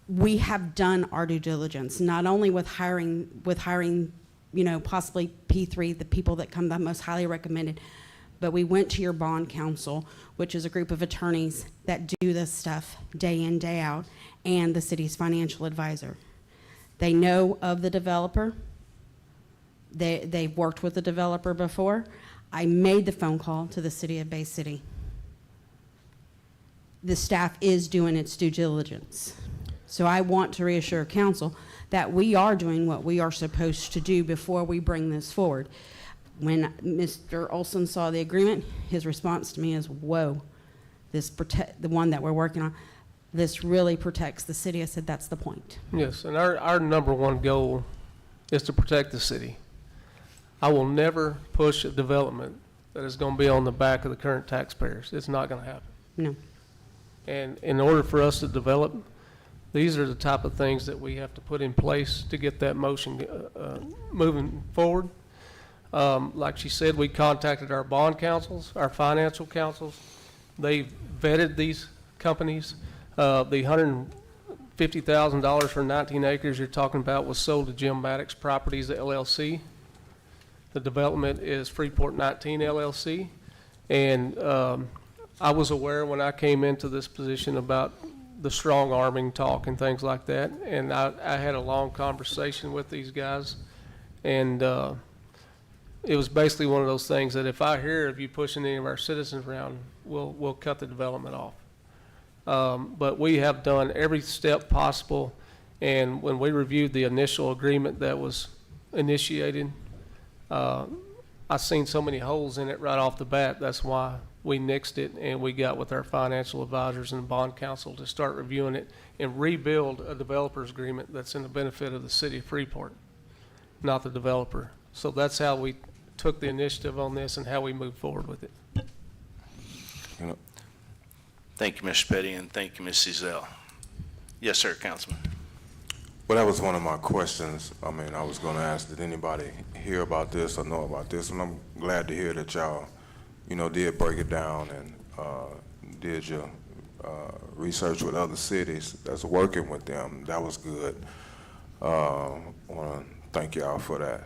We have done our due diligence, not only with hiring, possibly P3, the people that come the most highly recommended, but we went to your bond counsel, which is a group of attorneys that do this stuff day in, day out, and the city's financial advisor. They know of the developer. They've worked with the developer before. I made the phone call to the city of Bay City. The staff is doing its due diligence. So I want to reassure council that we are doing what we are supposed to do before we bring this forward. When Mr. Olson saw the agreement, his response to me is, whoa, the one that we're working on, this really protects the city. I said, that's the point. Yes, and our number one goal is to protect the city. I will never push a development that is going to be on the back of the current taxpayers. It's not going to happen. No. And in order for us to develop, these are the type of things that we have to put in place to get that motion moving forward. Like she said, we contacted our bond counsels, our financial counsels. They vetted these companies. The $150,000 for 19 acres you're talking about was sold to Jim Maddox Properties LLC. The development is Freeport 19 LLC. And I was aware when I came into this position about the strong arming talk and things like that. And I had a long conversation with these guys. And it was basically one of those things that if I hear of you pushing any of our citizens around, we'll cut the development off. But we have done every step possible. And when we reviewed the initial agreement that was initiated, I seen so many holes in it right off the bat. That's why we nixed it, and we got with our financial advisors and bond counsel to start reviewing it and rebuild a developer's agreement that's in the benefit of the city of Freeport, not the developer. So that's how we took the initiative on this and how we moved forward with it. Thank you, Mr. Petty, and thank you, Ms. Cizelle. Yes, sir, Councilman. Well, that was one of my questions. I mean, I was gonna ask, did anybody hear about this or know about this? And I'm glad to hear that y'all, did break it down and did your research with other cities that's working with them. That was good. I wanna thank y'all for that.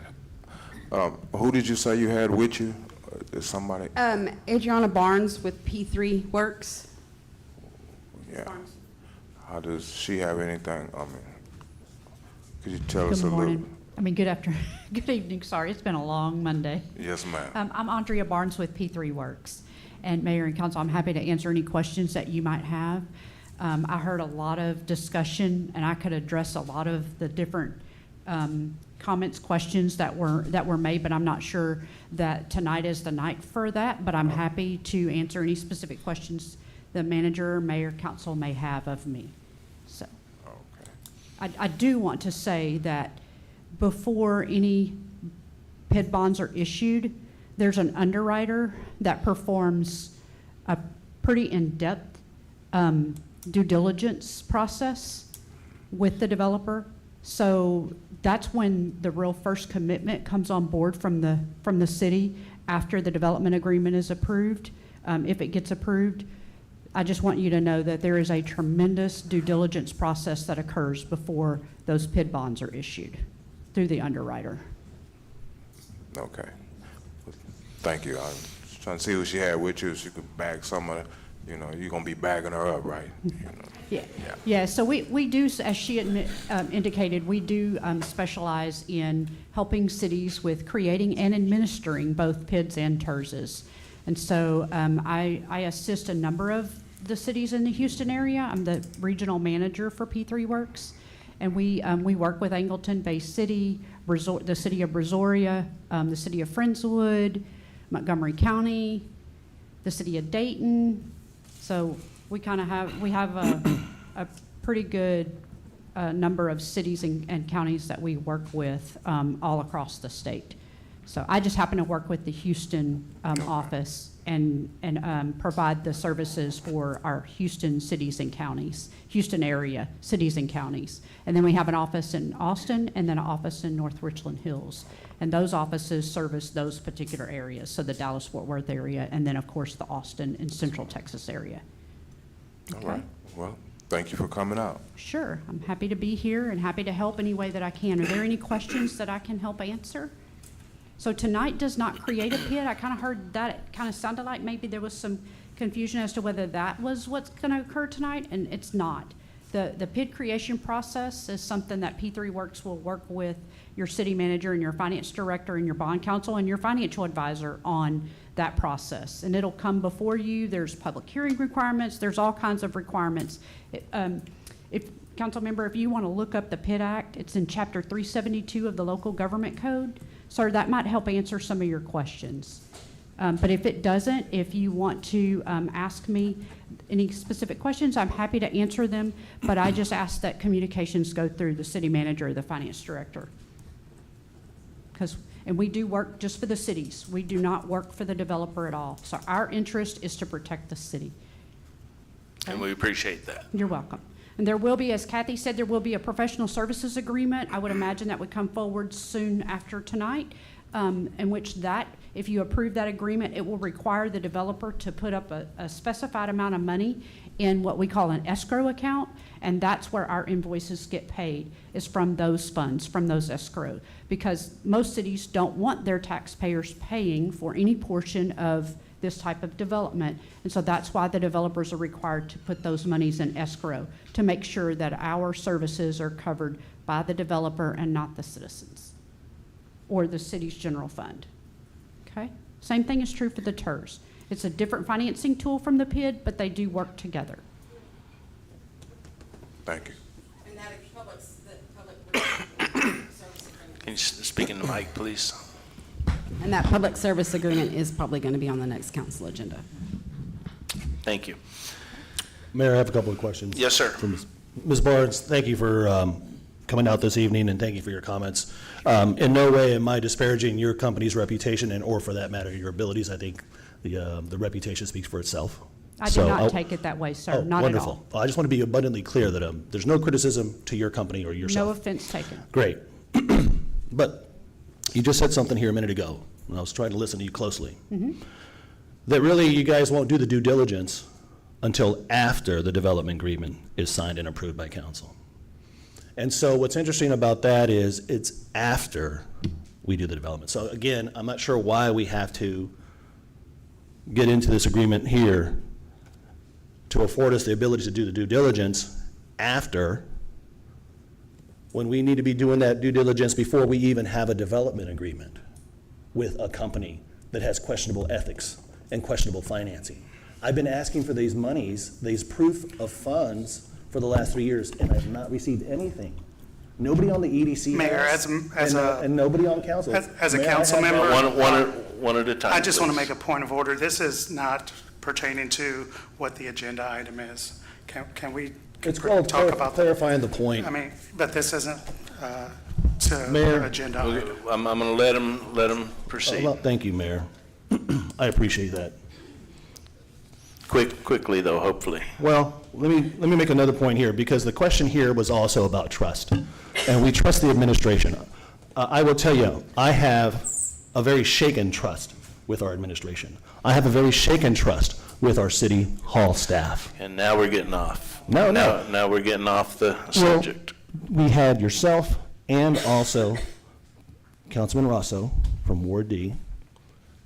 Who did you say you had with you? Is somebody? Adriana Barnes with P3 Works. Yeah. Barnes. How does she have anything? I mean, could you tell us Good a little? morning. Good evening, sorry, it's been a long Monday. Yes, ma'am. I'm Andrea Barnes with P3 Works. And Mayor and Council, I'm happy to answer any questions that you might have. I heard a lot of discussion, and I could address a lot of the different comments, questions that were made, but I'm not sure that tonight is the night for that, but I'm happy to answer any specific questions the manager, mayor, council may have of me. So I do want to say that before any PID bonds are issued, there's an underwriter that performs a pretty in-depth due diligence process with the developer. So that's when the real first commitment comes on board from the city after the development agreement is approved. If it gets approved, I just want you to know that there is a tremendous due diligence process that occurs before those PID bonds are issued through the underwriter. Okay. Thank you. I was trying to see who she had with you, so you could bag some of the, you're going to be bagging her up, right? Yeah. So we do, as she indicated, we do specialize in helping cities with creating and administering both PIDs and TERSs. And so I assist a number of the cities in the Houston area. I'm the regional manager for P3 Works. And we work with Angleton, Bay City, the city of Brazoria, the city of Friendswood, Montgomery County, the city of Dayton. So we have a pretty good number of cities and counties that we work with all across the state. So I just happen to work with the Houston office and provide the services for our Houston cities and counties, Houston area cities and counties. And then we have an office in Austin and then an office in North Richland Hills. And those offices service those particular areas, so the Dallas-Fort Worth area, and then, of course, the Austin and Central Texas area. All right. Well, thank you for coming out. Sure. I'm happy to be here and happy to help any way that I can. Are there any questions that I can help answer? So tonight does not create a PID. I kind of heard that. It kind of sounded like maybe there was some confusion as to whether that was what's going to occur tonight, and it's not. The PID creation process is something that P3 Works will work with your city manager and your finance director and your bond counsel and your financial advisor on that process. And it'll come before you. There's public hearing requirements. There's all kinds of requirements. If council member, if you want to look up the PID Act, it's in Chapter 372 of the Local Government Code. Sir, that might help answer some of your questions. But if it doesn't, if you want to ask me any specific questions, I'm happy to answer them. But I just ask that communications go through the city manager or the finance director. And we do work just for the cities. We do not work for the developer at all. So our interest is to protect the city. Okay? And we appreciate that. You're welcome. And there will be, as Kathy said, there will be a professional services agreement. I would imagine that would come forward soon after tonight, in which that, if you approve that agreement, it will require the developer to put up a specified amount of money in what we call an escrow account, and that's where our invoices get paid, is from those funds, from those escrow. Because most cities don't want their taxpayers paying for any portion of this type of development. And so that's why the developers are required to put those monies in escrow, to make sure that our services are covered by the developer and not the citizens or the city's general fund. Okay? Same thing is true for the TERS. It's a different financing tool from the PID, but they do work together. Thank you. And that public Can you speak in the mic, please? And that public service agreement is probably going to be on the next council agenda. Thank you. Mayor, I have a couple of questions. Yes, sir. For Ms. Barnes, thank you for coming out this evening, and thank you for your comments. In no way am I disparaging your company's reputation, and or for that matter, your abilities. I think the reputation speaks for itself. I do not take it that way, sir. Not wonderful. at all. Well, I just want to be abundantly clear that there's no criticism to your company or yourself. No offense taken. Great. But you just said something here a minute ago, and I was trying to listen to you closely, that really you guys won't do the due diligence until after the development agreement is signed and approved by council. And so what's interesting about that is it's after we do the development. So again, I'm not sure why we have to get into this agreement here to afford us the ability to do the due diligence after when we need to be doing that due diligence before we even have a development agreement with a company that has questionable ethics and questionable financing. I've been asking for these monies, these proof of funds for the last 3 years, and I've not received anything. Nobody on the EDC Mayor, has, as a- and nobody on council. As a May I council have that? member. One at a time, I just want to please. make a point of order. This is not pertaining to what the agenda item is. Can we It's called talk about that? clarifying the point. I mean, but this isn't to Mayor. an agenda item. I'm going to let him proceed. Well, thank you, Mayor. I appreciate that. Quickly, though, hopefully. Well, let me make another point here, because the question here was also about trust, and we trust the administration. I will tell you, I have a very shaken trust with our administration. I have a very shaken trust with our city hall staff. And now we're getting off. No. Now we're getting off the subject. We had yourself and also Councilman Rosso from Ward D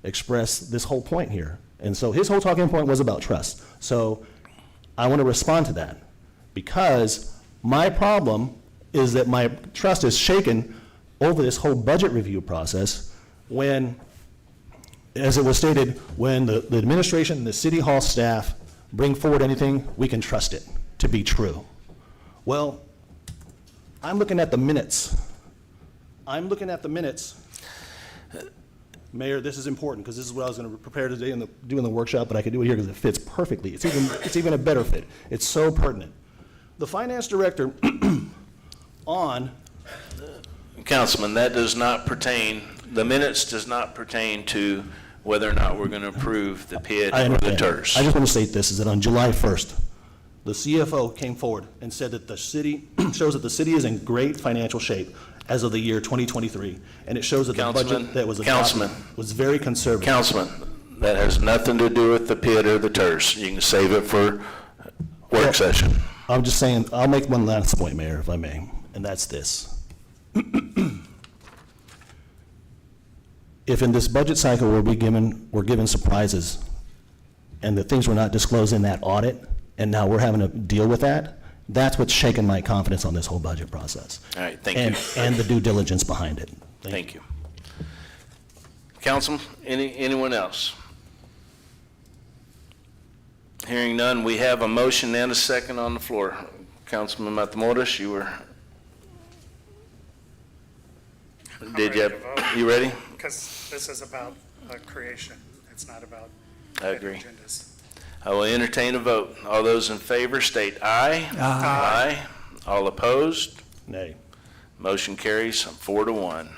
express this whole point here. And so his whole talking point was about trust. So I want to respond to that, because my problem is that my trust is shaken over this whole budget review process when, as it was stated, when the administration and the city hall staff bring forward anything, we can trust it to be true. Well, I'm looking at the minutes. Mayor, this is important, because this is what I was going to prepare today and do in the workshop, but I could do it here because it fits perfectly. It's even a better fit. It's so pertinent. The finance director on, Councilman, that does not pertain, the minutes does not pertain to whether or not we're going to approve the PID I or the understand. TERS. I just want to state this, is that on July 1st, the CFO came forward and said that the city, shows that the city is in great financial shape as of the year 2023, and it shows that the Councilman, budget that was Councilman. adopted was very conservative. Councilman, that has nothing to do with the PID or the TERS. You can save it for work session. I'm just saying, I'll make one last point, Mayor, if I may, and that's this. If in this budget cycle we're given surprises, and the things were not disclosed in that audit, and now we're having to deal with that, that's what's shaken my confidence on this whole budget process. All right, thank you. And the due diligence behind it. Thank you. Council, anyone else? Hearing none, we have a motion and a second on the floor. Councilman Matamoros, you ready? Because this is about creation. It's not about I agree. agendas. I will entertain a vote. All those in favor state aye. Aye. All opposed? Nay. Motion carries 4-1.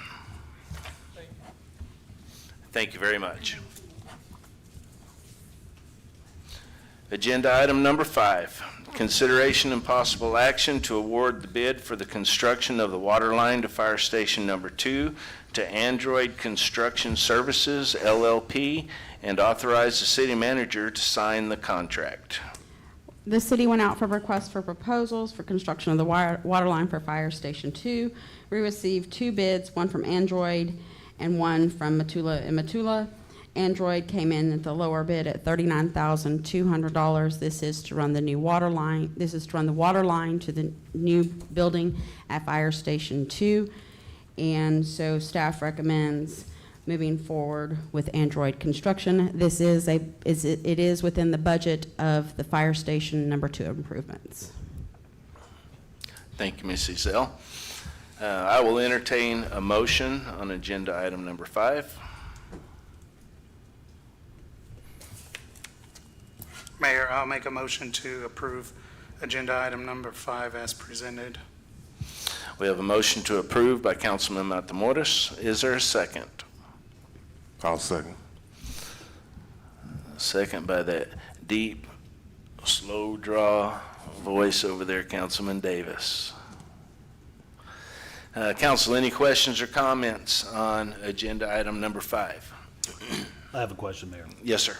Thank you very much. Agenda item number 5, consideration and possible action to award the bid for the construction of the water line to Fire Station Number 2 to Android Construction Services, LLP, and authorize the city manager to sign the contract. The city went out for requests for proposals for construction of the water line for Fire Station 2. We received 2 bids, one from Android and one from Matula and Matula. Android came in at the lower bid at $39,200. This is to run the new water line. This is to run the water line to the new building at Fire Station 2. And so staff recommends moving forward with Android construction. This is it is within the budget of the Fire Station Number 2 improvements. Thank you, Ms. Ezell. I will entertain a motion on agenda item number 5. Mayor, I'll make a motion to approve agenda item number 5 as presented. We have a motion to approve by Councilman Matamoros. Is there a second? I'll second. Second by that deep, slow draw voice over there, Councilman Davis. Council, any questions or comments on agenda item number 5? I have a question, Mayor. Yes, sir.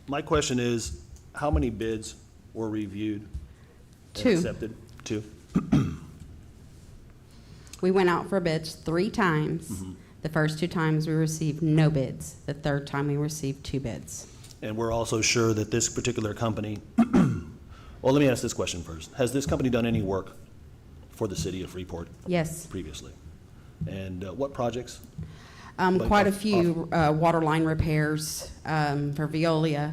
My question is, how many bids were reviewed and 2. accepted? 2. We went out for bids 3 times. Mm-hmm. The first 2 times we received no bids. The third time we received 2 bids. And we're also sure that this particular company Well, let me ask this question first. Has this company done any work for the city of Freeport Yes. previously? And what projects? Quite a few water line repairs for Veolia,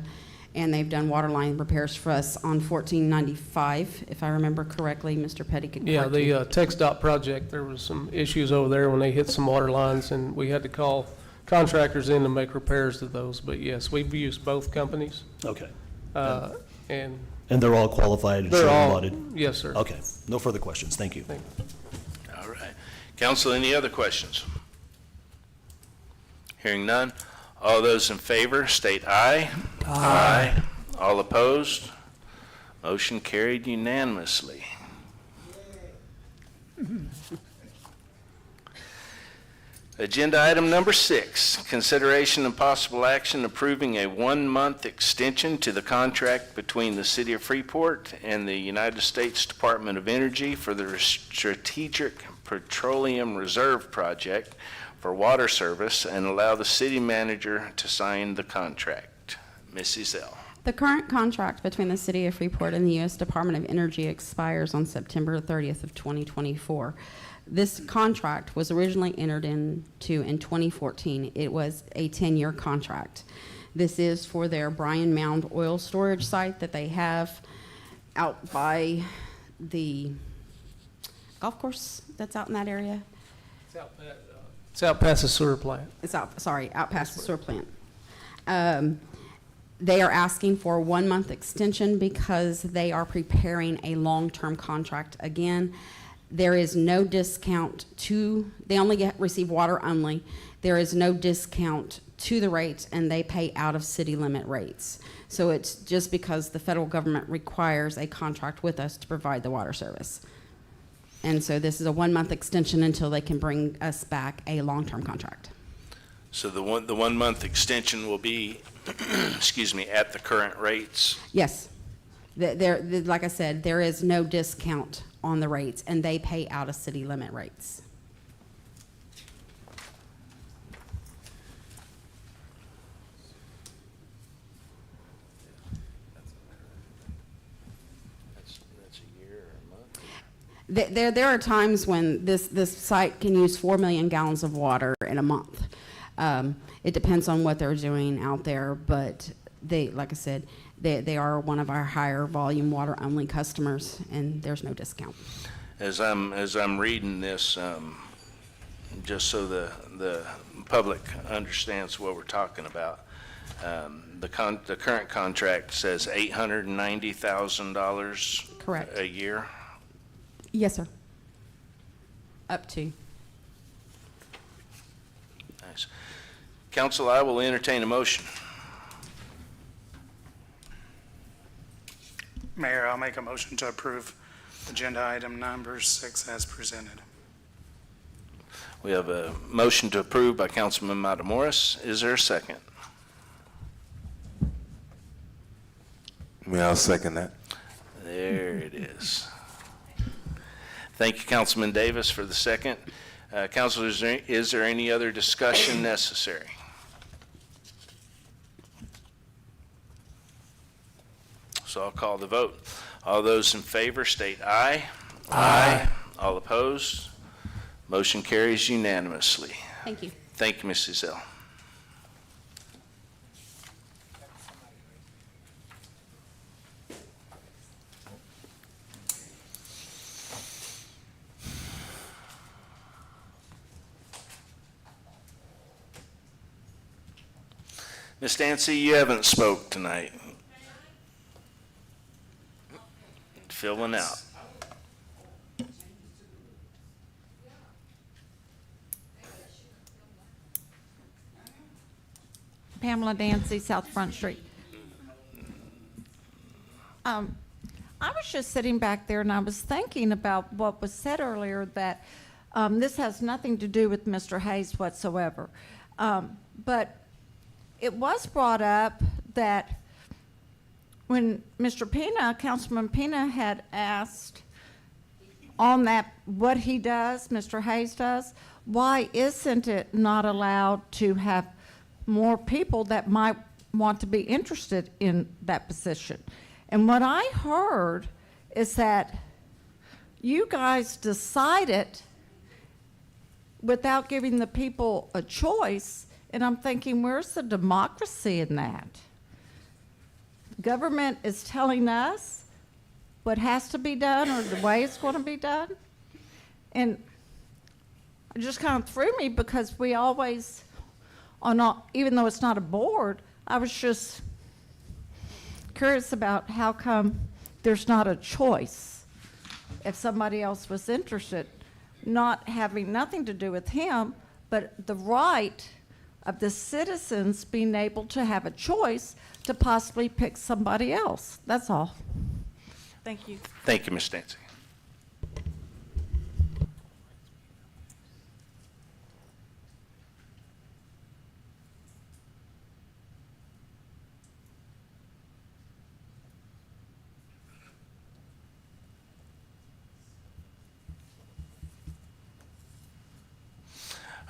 and they've done water line repairs for us on 1495, if I remember correctly. Mr. Petty could Yeah, correct me. the TxDOT project, there was some issues over there when they hit some water lines, and we had to call contractors in to make repairs to those. But yes, we've used both companies, Okay. and And they're all qualified and they're all, audited? yes, sir. Okay, no further questions. Thank you. Thank you. All right. Council, any other questions? Hearing none. All those in favor state aye. Aye. All opposed? Motion carried unanimously. Agenda item number 6, consideration and possible action approving a 1-month extension to the contract between the City of Freeport and the United States Department of Energy for the Strategic Petroleum Reserve Project for water service and allow the city manager to sign the contract. Mrs. L. The current contract between the City of Freeport and the U.S. Department of Energy expires on September 30th of 2024. This contract was originally entered into in 2014. It was a 10-year contract. This is for their Bryan Mound oil storage site that they have out by the golf course that's out in that area. It's out past the sewer plant. It's out past the sewer plant. They are asking for a 1-month extension because they are preparing a long-term contract again. There is no discount they only receive water only. There is no discount to the rates, and they pay out of city limit rates. So it's just because the federal government requires a contract with us to provide the water service. And so this is a 1-month extension until they can bring us back a long-term contract. So the 1-month extension will be, excuse me, at the current rates? Yes. Like I said, there is no discount on the rates, and they pay out of city limit rates. That's a year or a month? There are times when this site can use 4 million gallons of water in a month. It depends on what they're doing out there, but like I said, they are one of our higher volume water only customers, and there's no discount. As I'm reading this, just so the public understands what we're talking about, the current contract says $890,000 Correct. a year. Yes, sir. Up to. Nice. Council, I will entertain a motion. Mayor, I'll make a motion to approve agenda item number 6 as presented. We have a motion to approve by Councilman Matamoros. Is there a second? I'll second that. There it is. Thank you, Councilman Davis, for the second. Council, is there any other discussion necessary? So I'll call the vote. All those in favor state aye. Aye. All opposed? Motion carries unanimously. Thank you. Thank you, Mrs. L. Ms. Dancy, you haven't spoke tonight. Filling out. Pamela Dancy, South Front Street. I was just sitting back there and I was thinking about what was said earlier, that this has nothing to do with Mr. Hayes whatsoever. But it was brought up that when Mr. Pena, Councilman Pena, had asked on that what he does, Mr. Hayes does, why isn't it not allowed to have more people that might want to be interested in that position? And what I heard is that you guys decided without giving the people a choice, and I'm thinking, where's the democracy in that? Government is telling us what has to be done or the way it's going to be done. And it just kind of threw me because we always, even though it's not a board, I was just curious about how come there's not a choice. If somebody else was interested, not having nothing to do with him, but the right of the citizens being able to have a choice to possibly pick somebody else. That's all. Thank you. Thank you, Ms. Nancy.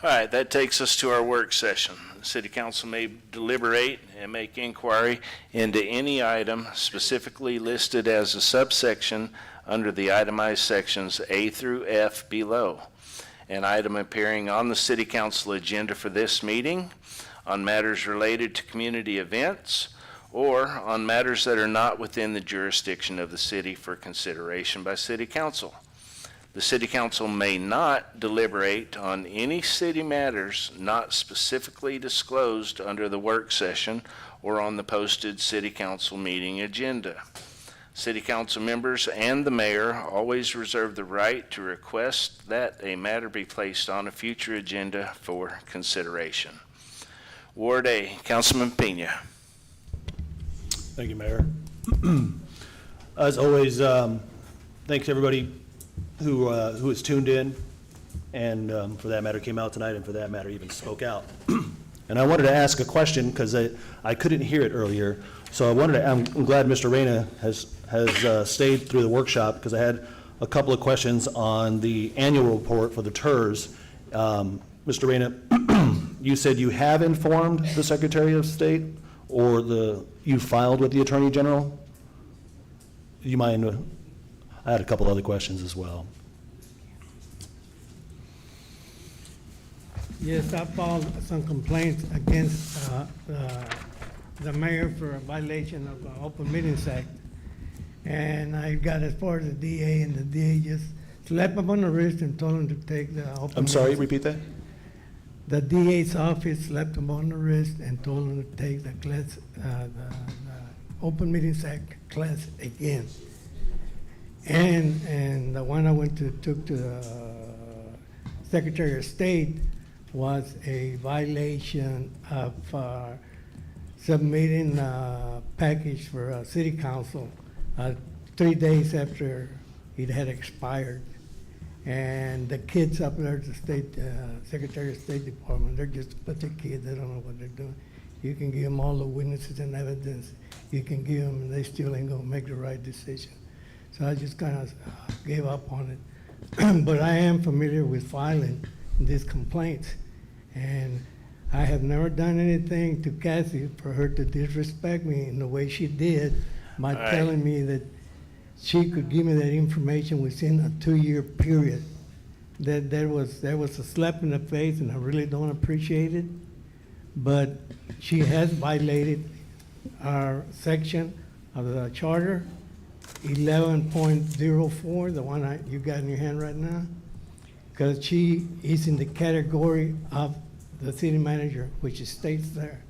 All right, that takes us to our work session. The City Council may deliberate and make inquiry into any item specifically listed as a subsection under the itemized sections A through F below. An item appearing on the City Council agenda for this meeting, on matters related to community events, or on matters that are not within the jurisdiction of the city for consideration by City Council. The City Council may not deliberate on any city matters not specifically disclosed under the work session or on the posted City Council meeting agenda. City Council members and the mayor always reserve the right to request that a matter be placed on a future agenda for consideration. Ward A, Councilman Pena. Thank you, Mayor. As always, thanks everybody who has tuned in and for that matter came out tonight and for that matter even spoke out. And I wanted to ask a question because I couldn't hear it earlier. So I'm glad Mr. Reyna has stayed through the workshop because I had a couple of questions on the annual report for the TERS. Mr. Reyna, you said you have informed the Secretary of State or you filed with the Attorney General? Do you mind? I had a couple other questions as well. Yes, I filed some complaints against the mayor for a violation of the Open Meetings Act. And I got as far as the DA, and the DA just slapped him on the wrist and told him to take the Open I'm sorry, Meetings- repeat that? The DA's office slapped him on the wrist and told him to take the class, the Open Meetings Act class again. And the one I took to the Secretary of State was a violation of submitting a package for City Council 3 days after it had expired. And the kids up there at the State Secretary of State Department, they're just a bunch of kids. They don't know what they're doing. You can give them all the witnesses and evidence. You can give them, and they still ain't gonna make the right decision. So I just kind of gave up on it. But I am familiar with filing these complaints. And I have never done anything to Cassie for her to disrespect me in the way she did by All right. telling me that she could give me that information within a 2-year period. That there was a slap in the face, and I really don't appreciate it. But she has violated our section of the charter, 11.04, the one you got in your hand right now, because she is in the category of the city manager, which it states there.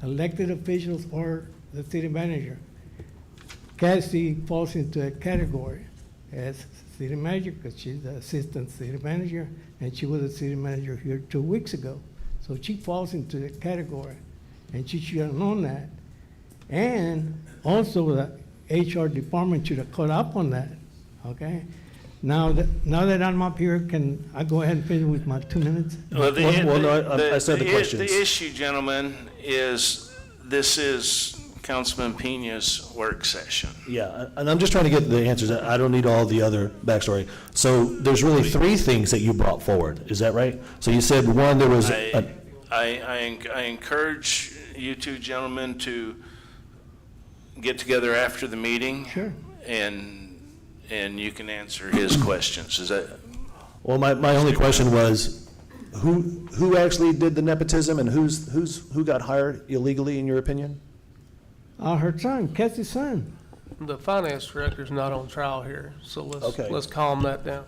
Elected officials or the city manager. Cassie falls into a category as city manager because she's the assistant city manager, and she was a city manager here 2 weeks ago. So she falls into the category, and she should have known that. And also the HR department should have caught up on that, okay? Now that I'm up here, can I go ahead and finish with my 2 minutes? Well, no, I said the questions. The issue, gentlemen, is this is Councilman Pena's work session. Yeah, and I'm just trying to get the answers. I don't need all the other backstory. So there's really 3 things that you brought forward, is that right? So you said one, there was I encourage you two gentlemen to get together after the meeting. Sure. And you can answer his questions. Is that, Well, my only question was, who actually did the nepotism and who got hired illegally, in your opinion? Her son, Cassie's son. The finance director's not on trial here, so Okay. let's calm that down.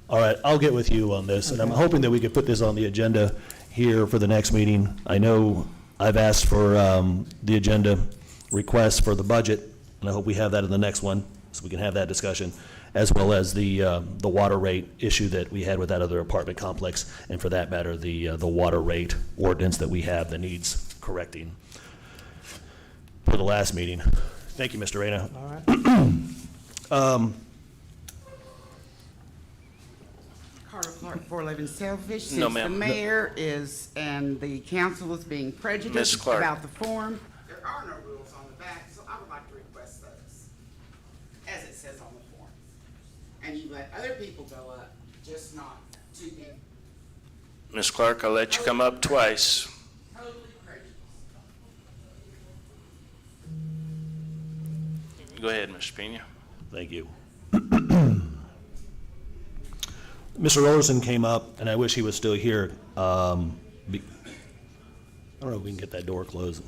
All right, I'll get with you on this, and I'm hoping that we could put this on the agenda here for the next meeting. I know I've asked for the agenda request for the budget, and I hope we have that in the next one, so we can have that discussion, as well as the water rate issue that we had with that other apartment complex, and for that matter, the water rate ordinance that we have that needs correcting for the last meeting. Thank you, Mr. Reyna. All right. Carter Clark, 411 Sailfish. No, Since the ma'am. mayor is, and the council is being Ms. prejudiced Clark. about the form, there are no rules on the back, so I would like to request those, as it says on the form. And you let other people go up, just not two people. Ms. Clark, I'll let you come up twice. Totally prejudiced. Go ahead, Mr. Pena. Thank you. Mr. Rollerson came up, and I wish he was still here. I don't know if we can get that door closed.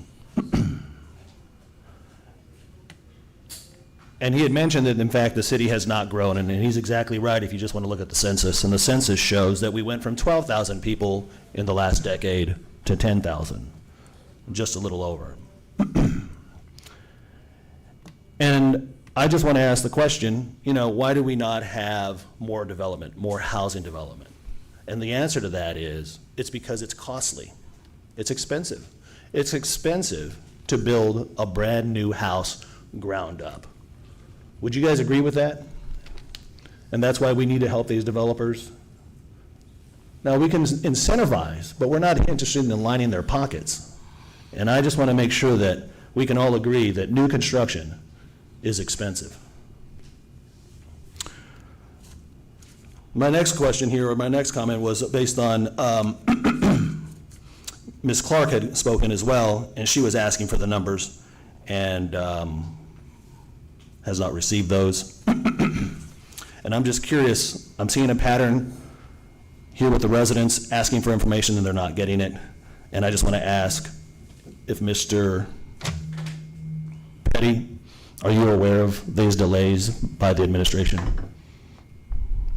And he had mentioned that, in fact, the city has not grown, and he's exactly right if you just want to look at the census. And the census shows that we went from 12,000 people in the last decade to 10,000, just a little over. And I just want to ask the question, why do we not have more development, more housing development? And the answer to that is, it's because it's costly. It's expensive. It's expensive to build a brand-new house ground up. Would you guys agree with that? And that's why we need to help these developers? Now, we can incentivize, but we're not interested in lining their pockets. And I just want to make sure that we can all agree that new construction is expensive. My next question here, or my next comment, was based on Ms. Clark had spoken as well, and she was asking for the numbers and has not received those. And I'm just curious, I'm seeing a pattern here with the residents asking for information and they're not getting it. And I just want to ask if Mr. Petty, are you aware of these delays by the administration?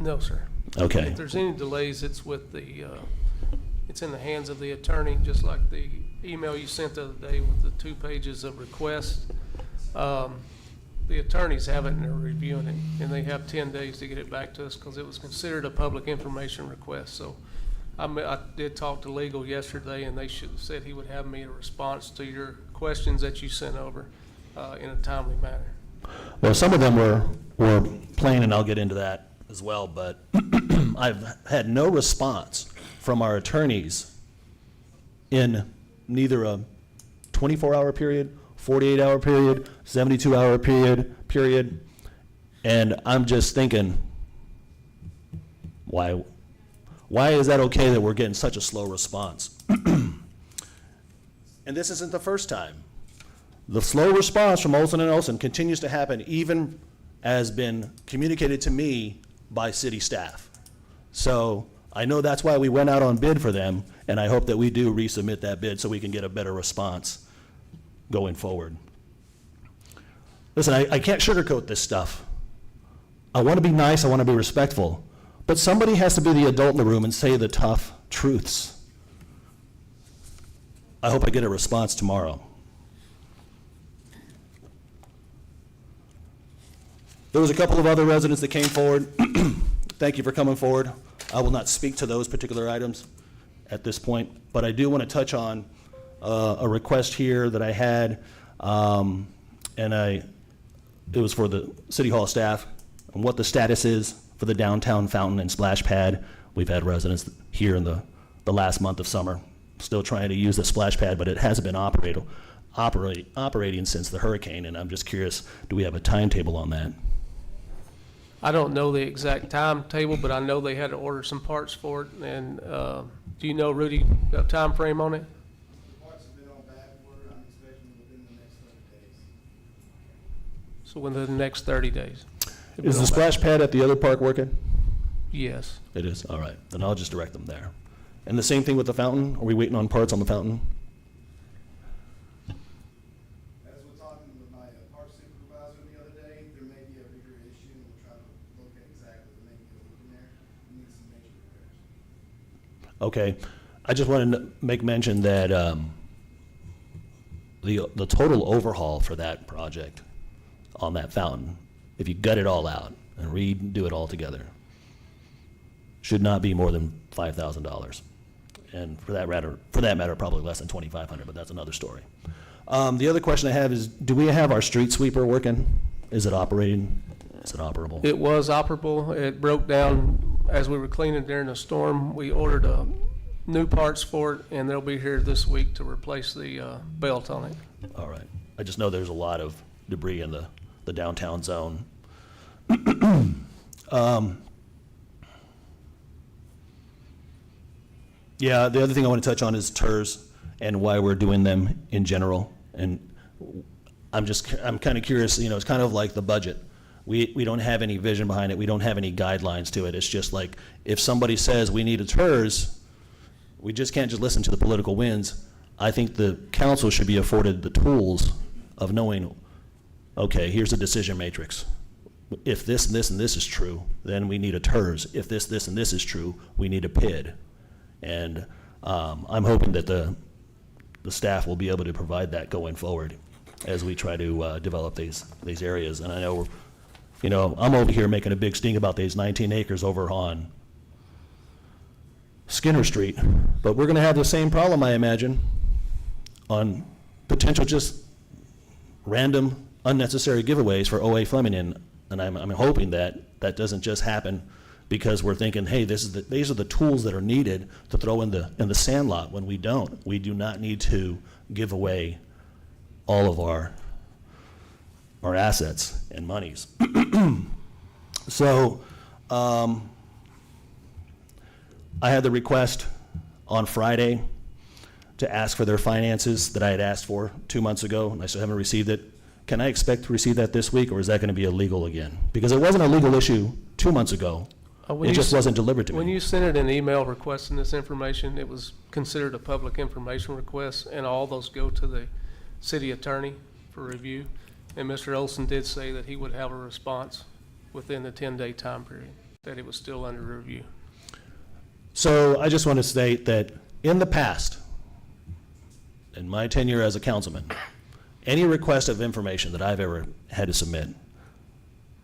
No, sir. Okay. If there's any delays, it's with it's in the hands of the attorney, just like the email you sent the other day with the 2 pages of requests. The attorneys have it and they're reviewing it, and they have 10 days to get it back to us because it was considered a public information request. So I did talk to legal yesterday, and they said he would have me a response to your questions that you sent over in a timely manner. Well, some of them were plain, and I'll get into that as well, but I've had no response from our attorneys in neither a 24-hour period, 48-hour period, 72-hour period, and I'm just thinking, why is that okay that we're getting such a slow response? And this isn't the first time. The slow response from Olson & Olson continues to happen, even as been communicated to me by city staff. So I know that's why we went out on bid for them, and I hope that we do resubmit that bid so we can get a better response going forward. Listen, I can't sugarcoat this stuff. I want to be nice, I want to be respectful, but somebody has to be the adult in the room and say the tough truths. I hope I get a response tomorrow. There was a couple of other residents that came forward. Thank you for coming forward. I will not speak to those particular items at this point, but I do want to touch on a request here that I had, and it was for the City Hall staff, and what the status is for the downtown fountain and splash pad. We've had residents here in the last month of summer still trying to use the splash pad, but it hasn't been operating since the hurricane, and I'm just curious, do we have a timetable on that? I don't know the exact timetable, but I know they had to order some parts for it. And do you know, Rudy, a time frame on it? Parts have been on back order. I'm expecting within the next So within the next 30 days. If we Is the don't splash pad at the other park working? Yes. It is, all right. Then I'll just direct them there. And the same thing with the fountain? Are we waiting on parts on the fountain? As we're talking with my park supervisor the other day, there may be a bigger issue, and we're trying to locate exactly the main building there. We need some major repairs. Okay. I just wanted to make mention that the total overhaul for that project on that fountain, if you gut it all out and redo it all together, should not be more than $5,000. And for that matter, probably less than $2,500, but that's another story. The other question I have is, do we have our street sweeper working? Is it operating? Is it operable? It was operable. It broke down as we were cleaning during the storm. We ordered new parts for it, and they'll be here this week to replace the belt on it. All right. I just know there's a lot of debris in the downtown zone. Yeah, the other thing I want to touch on is TERS and why we're doing them in general. And I'm kind of curious, it's kind of like the budget. We don't have any vision behind it. We don't have any guidelines to it. It's just like, if somebody says we need a TERS, we just can't just listen to the political winds. I think the council should be afforded the tools of knowing, okay, here's a decision matrix. If this and this and this is true, then we need a TERS. If this and this is true, we need a PID. And I'm hoping that the staff will be able to provide that going forward as we try to develop these areas. And I know, I'm over here making a big sting about these 19 acres over on Skinner Street, but we're going to have the same problem, I imagine, on potential just random, unnecessary giveaways for OA Fleming. And I'm hoping that doesn't just happen because we're thinking, hey, these are the tools that are needed to throw in the sandlot, when we don't. We do not need to give away all of our assets and monies. So I had the request on Friday to ask for their finances that I had asked for 2 months ago, and I still haven't received it. Can I expect to receive that this week, or is that going to be illegal again? Because it wasn't a legal issue 2 months ago. It just wasn't delivered to me. When you sent it an email requesting this information, it was considered a public information request, and all those go to the city attorney for review. And Mr. Olson did say that he would have a response within the 10-day time period, that it was still under review. So I just want to state that in the past, in my tenure as a councilman, any request of information that I've ever had to submit,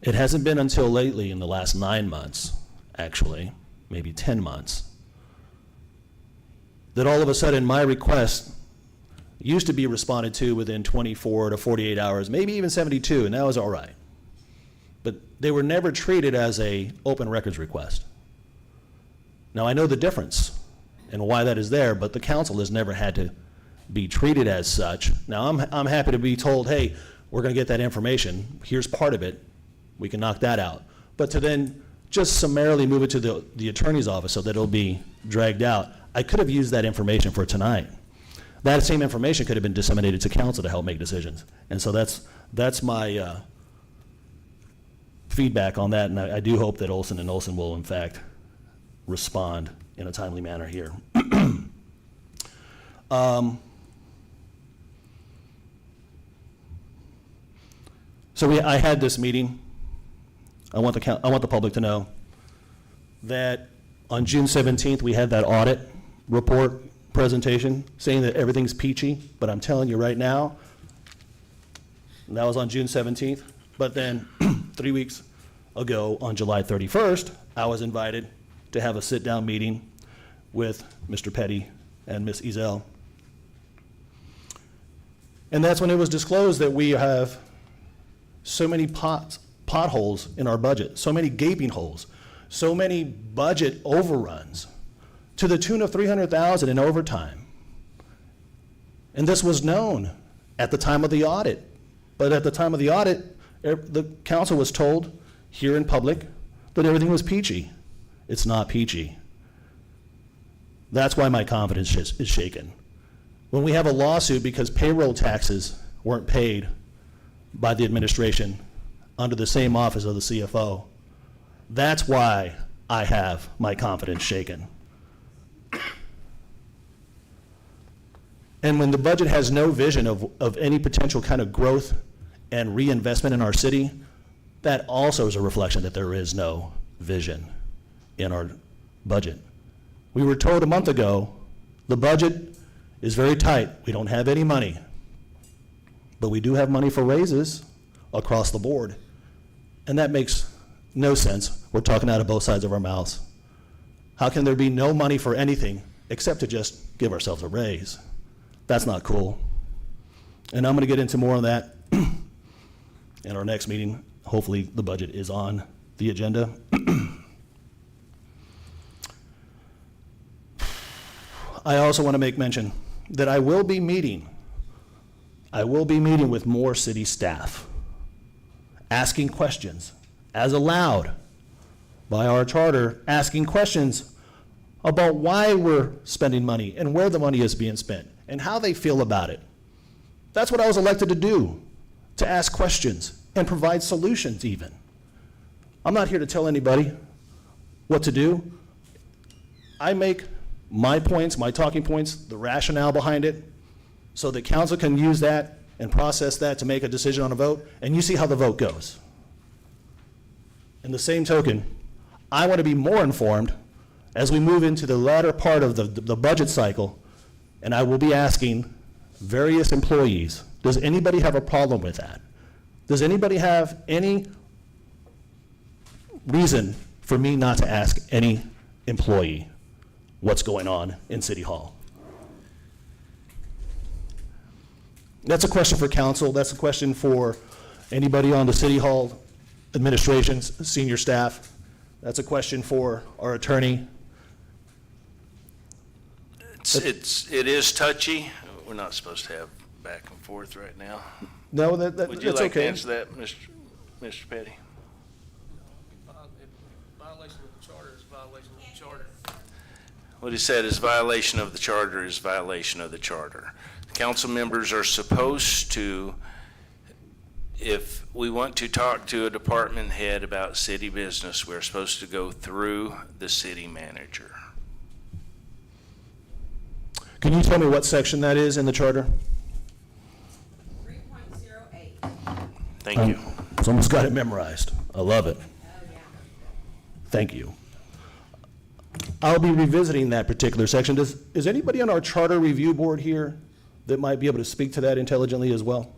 it hasn't been until lately, in the last 9 months, actually, maybe 10 months, that all of a sudden my request used to be responded to within 24 to 48 hours, maybe even 72, and that was all right. But they were never treated as a open records request. Now, I know the difference and why that is there, but the council has never had to be treated as such. Now, I'm happy to be told, hey, we're going to get that information. Here's part of it. We can knock that out. But to then just summarily move it to the attorney's office so that it'll be dragged out, I could have used that information for tonight. That same information could have been disseminated to council to help make decisions. And so that's my feedback on that, and I do hope that Olson and Olson will, in fact, respond in a timely manner here. I had this meeting. I want the public to know that on June 17th, we had that audit report presentation saying that everything's peachy, but I'm telling you right now, that was on June 17th, but then 3 weeks ago, on July 31st, I was invited to have a sit-down meeting with Mr. Petty and Ms. Ezel. And that's when it was disclosed that we have so many potholes in our budget, so many gaping holes, so many budget overruns, to the tune of $300,000 in overtime. And this was known at the time of the audit. But at the time of the audit, the council was told here in public that everything was peachy. It's not peachy. That's why my confidence is shaken. When we have a lawsuit because payroll taxes weren't paid by the administration under the same office of the CFO. That's why I have my confidence shaken. And when the budget has no vision of any potential kind of growth and reinvestment in our city, that also is a reflection that there is no vision in our budget. We were told a month ago, the budget is very tight. We don't have any money. But we do have money for raises across the board. And that makes no sense. We're talking out of both sides of our mouths. How can there be no money for anything except to just give ourselves a raise? That's not cool. And I'm going to get into more of that in our next meeting. Hopefully the budget is on the agenda. I also want to make mention that I will be meeting with more city staff, asking questions, as allowed by our charter, asking questions about why we're spending money and where the money is being spent and how they feel about it. That's what I was elected to do, to ask questions and provide solutions even. I'm not here to tell anybody what to do. I make my points, my talking points, the rationale behind it, so that council can use that and process that to make a decision on a vote, and you see how the vote goes. In the same token, I want to be more informed as we move into the latter part of the budget cycle, and I will be asking various employees, does anybody have a problem with that? Does anybody have any reason for me not to ask any employee what's going on in City Hall? That's a question for council. That's a question for anybody on the City Hall administration, senior staff. That's a question for our attorney. It is touchy. We're not supposed to have back and forth right now. No, Would you that's like to okay. answer that, Mr. Petty? Violation of the charter is violation of the charter. What he said is violation of the charter is violation of the charter. Council members are supposed to, if we want to talk to a department head about city business, we're supposed to go through the city manager. Can you tell me what section that is in the charter? 3.08. Thank you. It's almost got it memorized. I love it. Thank you. I'll be revisiting that particular section. Is anybody on our charter review board here that might be able to speak to that intelligently as well?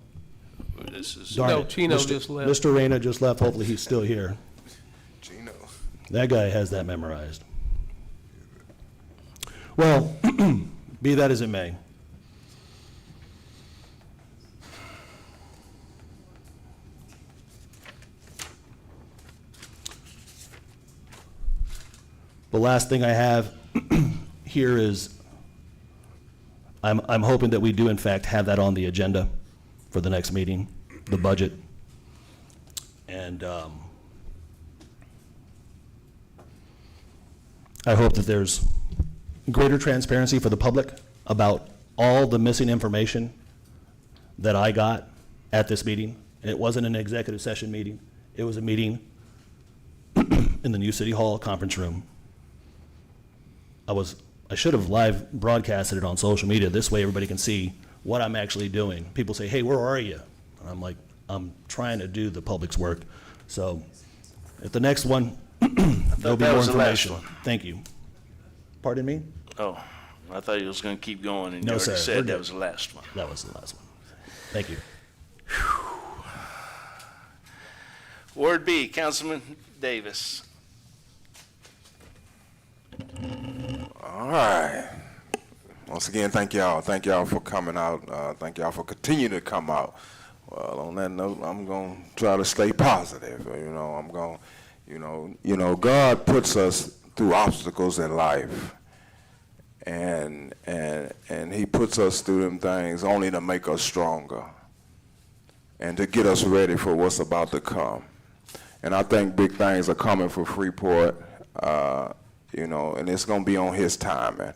This is Darn No, it. Chino Mr. just left. Mr. Reyna just left. Hopefully he's still here. Gino. That guy has that memorized. Well, be that as it may. The last thing I have here is I'm hoping that we do in fact have that on the agenda for the next meeting, the budget. And I hope that there's greater transparency for the public about all the missing information that I got at this meeting. It wasn't an executive session meeting. It was a meeting in the new City Hall conference room. I should have live broadcasted it on social media. This way everybody can see what I'm actually doing. People say, hey, where are you? And I'm like, I'm trying to do the public's work. So at the next one, there'll be that more was the last information. one. Thank you. Pardon me? Oh, I thought he was going to keep going, and No, you already sir. We're said good. that was the last one. That was the last one. Thank you. Ward B, Councilman Davis. All right. Once again, thank y'all. Thank y'all for coming out. Thank y'all for continuing to come out. Well, on that note, I'm going to try to stay positive. I'm going, God puts us through obstacles in life. And he puts us through them things only to make us stronger and to get us ready for what's about to come. And I think big things are coming for Freeport, and it's going to be on his timing.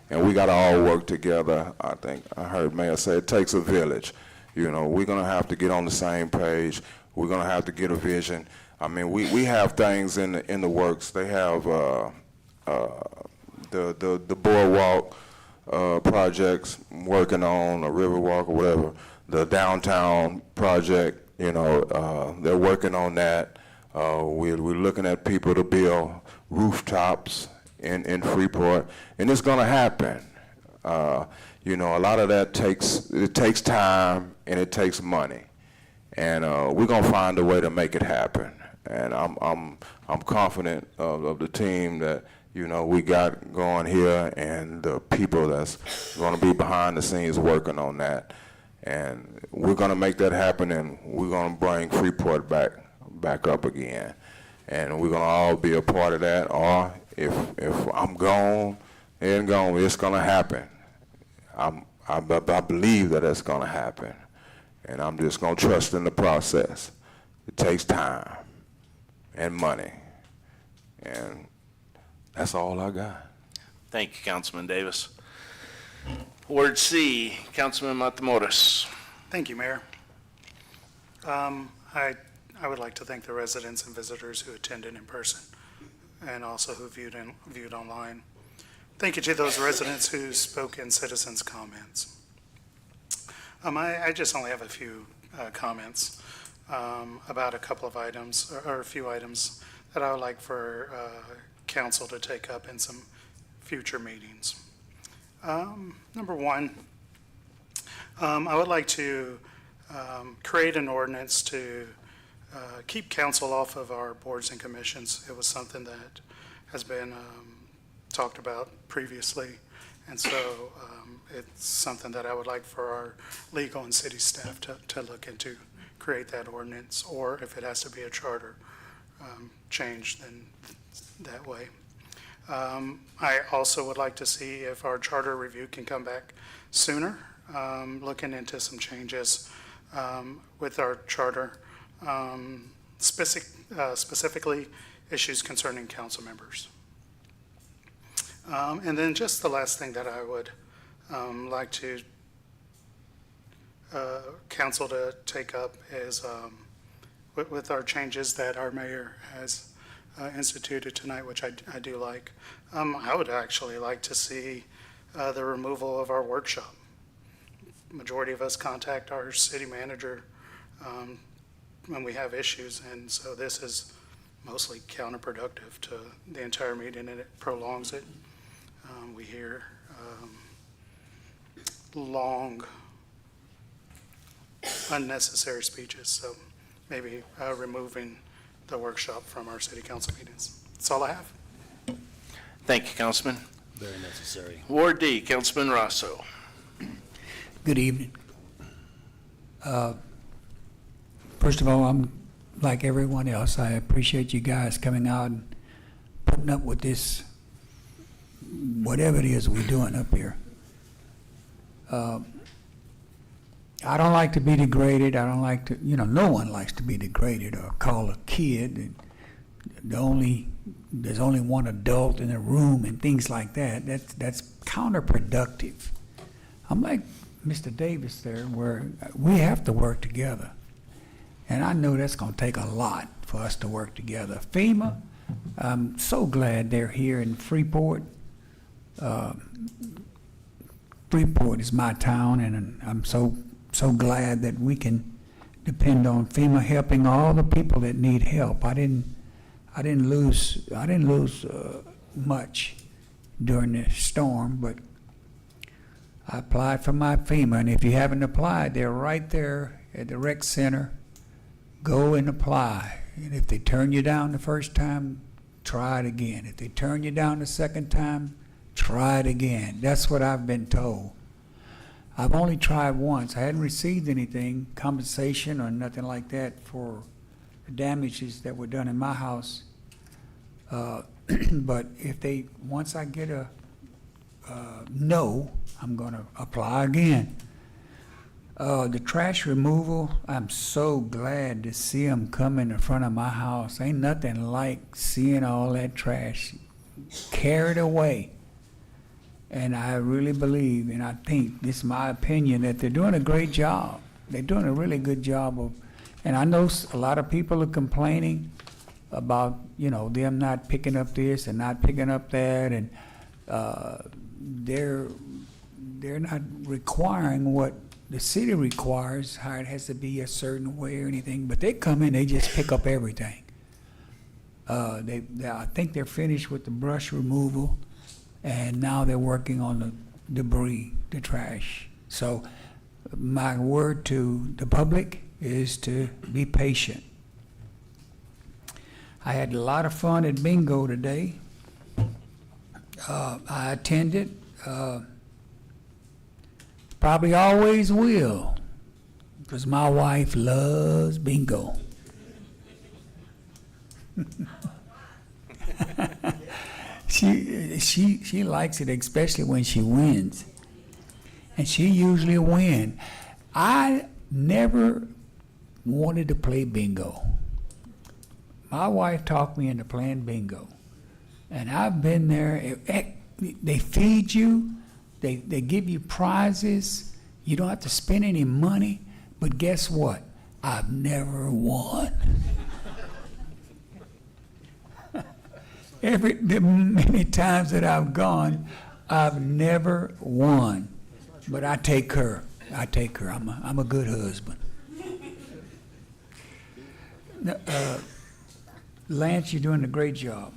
And we got to all work together. I think I heard Mayor say it takes a village. We're going to have to get on the same page. We're gonna have to get a vision. I mean, we have things in the works. They have the boardwalk projects working on, a Riverwalk or whatever. The downtown project, you know, they're working on that. We're looking at people to build rooftops in Freeport, and it's gonna happen. You know, a lot of that takes time and it takes money, and we're gonna find a way to make it happen. And I'm confident of the team that, you know, we got going here, and the people that's gonna be behind the scenes working on that. And we're gonna make that happen, and we're gonna bring Freeport back up again. And we're gonna all be a part of that, or if I'm gone, it's gonna happen. I believe that it's gonna happen, and I'm just gonna trust in the process. It takes time and money, and that's all I got. Thank you, Councilman Davis. Ward C, Councilman Matamoros. Thank you, Mayor. I would like to thank the residents and visitors who attended in person and also who viewed online. Thank you to those residents who spoke in citizens' comments. I just only have a few comments about a couple of items, or a few items that I would like for council to take up in some future meetings. Number one, I would like to create an ordinance to keep council off of our boards and commissions. It was something that has been talked about previously, and so it's something that I would like for our legal and city staff to look into, create that ordinance, or if it has to be a charter change, then that way. I also would like to see if our charter review can come back sooner, looking into some changes with our charter, specifically issues concerning council members. And then just the last thing that I would like to council to take up is with our changes that our mayor has instituted tonight, which I do like. I would actually like to see the removal of our workshop. Majority of us contact our city manager when we have issues, and so this is mostly counterproductive to the entire meeting, and it prolongs it. We hear long, unnecessary speeches, so maybe removing the workshop from our city council meetings. That's all I have. Thank you, Councilman. Very necessary. Ward D, Councilman Rosso. Good evening. First of all, I'm like everyone else. I appreciate you guys coming out and putting up with this, whatever it is we're doing up here. I don't like to be degraded. I don't like to, no one likes to be degraded or called a kid. There's only one adult in a room and things like that. That's counterproductive. I'm like Mr. Davis there, where we have to work together. And I know that's going to take a lot for us to work together. FEMA, I'm so glad they're here in Freeport. Freeport is my town, and I'm so glad that we can depend on FEMA helping all the people that need help. I didn't lose much during the storm, but I applied for my FEMA, and if you haven't applied, they're right there at the rec center. Go and apply. And if they turn you down the first time, try it again. If they turn you down the second time, try it again. That's what I've been told. I've only tried once. I hadn't received anything, compensation or nothing like that for the damages that were done in my house. But once I get a no, I'm going to apply again. The trash removal, I'm so glad to see them come in front of my house. Ain't nothing like seeing all that trash carried away. And I really believe, and I think, this is my opinion, that they're doing a great job. They're doing a really good job of, And I know a lot of people are complaining about, them not picking up this and not picking up that, and they're not requiring what the city requires, how it has to be a certain way or anything, but they come in, they just pick up everything. I think they're finished with the brush removal, and now they're working on the debris, the trash. So my word to the public is to be patient. I had a lot of fun at bingo today. I attended, probably always will, because my wife loves bingo. She likes it, especially when she wins, and she usually wins. I never wanted to play bingo. My wife talked me into playing bingo, and I've been there. They feed you, they give you prizes. You don't have to spend any money, but guess what? I've never won. The many times that I've gone, I've never won. But I take her. I'm a good husband. Lance, you're doing a great job.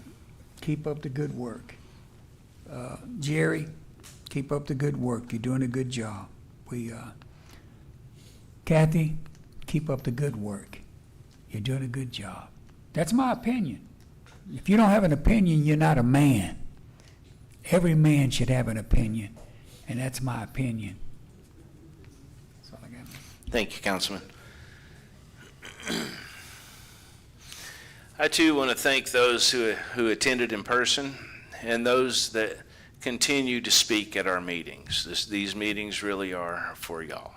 Keep up the good work. Jerry, keep up the good work. You're doing a good job. Kathy, keep up the good work. You're doing a good job. That's my opinion. If you don't have an opinion, you're not a man. Every man should have an opinion, and that's my opinion. That's all I got. Thank you, Councilman. I too want to thank those who attended in person and those that continue to speak at our meetings. These meetings really are for y'all.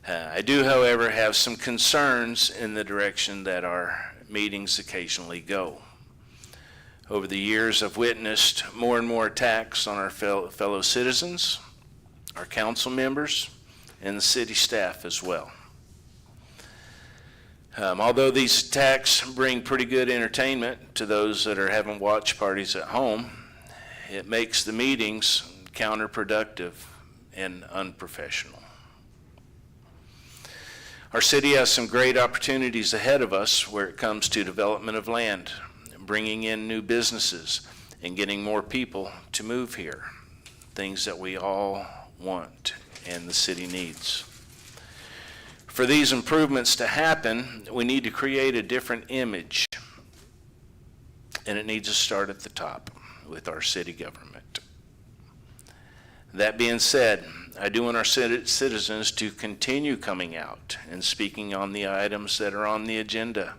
I do, however, have some concerns in the direction that our meetings occasionally go. Over the years, I've witnessed more and more attacks on our fellow citizens, our council members, and the city staff as well. Although these attacks bring pretty good entertainment to those that are having watch parties at home, it makes the meetings counterproductive and unprofessional. Our city has some great opportunities ahead of us where it comes to development of land, bringing in new businesses, and getting more people to move here, things that we all want and the city needs. For these improvements to happen, we need to create a different image, and it needs to start at the top with our city government. That being said, I do want our citizens to continue coming out and speaking on the items that are on the agenda.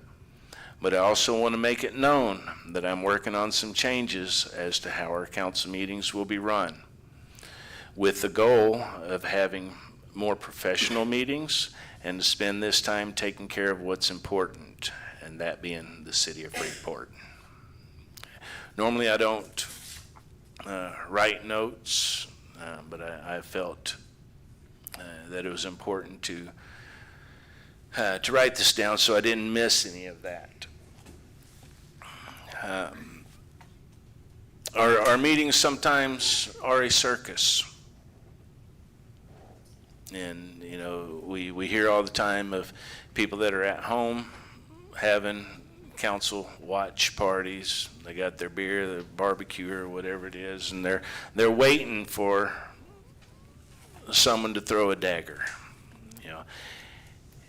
But I also want to make it known that I'm working on some changes as to how our council meetings will be run, with the goal of having more professional meetings and to spend this time taking care of what's important, and that being the city of Freeport. Normally I don't write notes, but I felt that it was important to write this down so I didn't miss any of that. Our meetings sometimes are a circus. And, we hear all the time of people that are at home having council watch parties. They got their beer, their barbecue, or whatever it is, and they're waiting for someone to throw a dagger.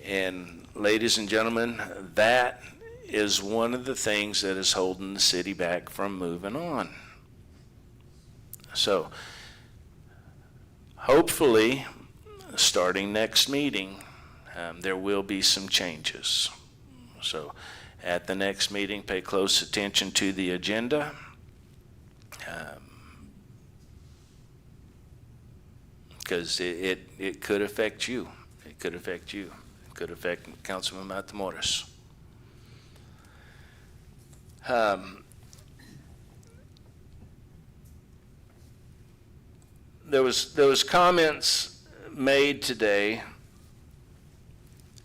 And ladies and gentlemen, that is one of the things that is holding the city back from moving on. So hopefully, starting next meeting, there will be some changes. So at the next meeting, pay close attention to the agenda. Because it could affect you. It could affect you. It could affect Councilman Matamoros. There was comments made today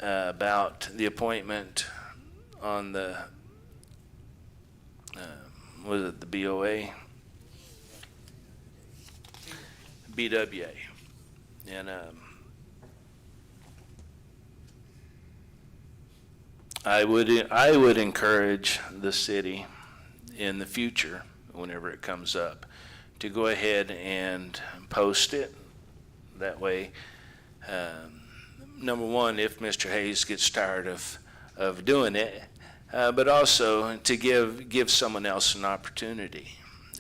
about the appointment on the, was it the BOA? BWA. And I would encourage the city in the future, whenever it comes up, to go ahead and post it. That way, number one, if Mr. Hayes gets tired of doing it, but also to give someone else an opportunity.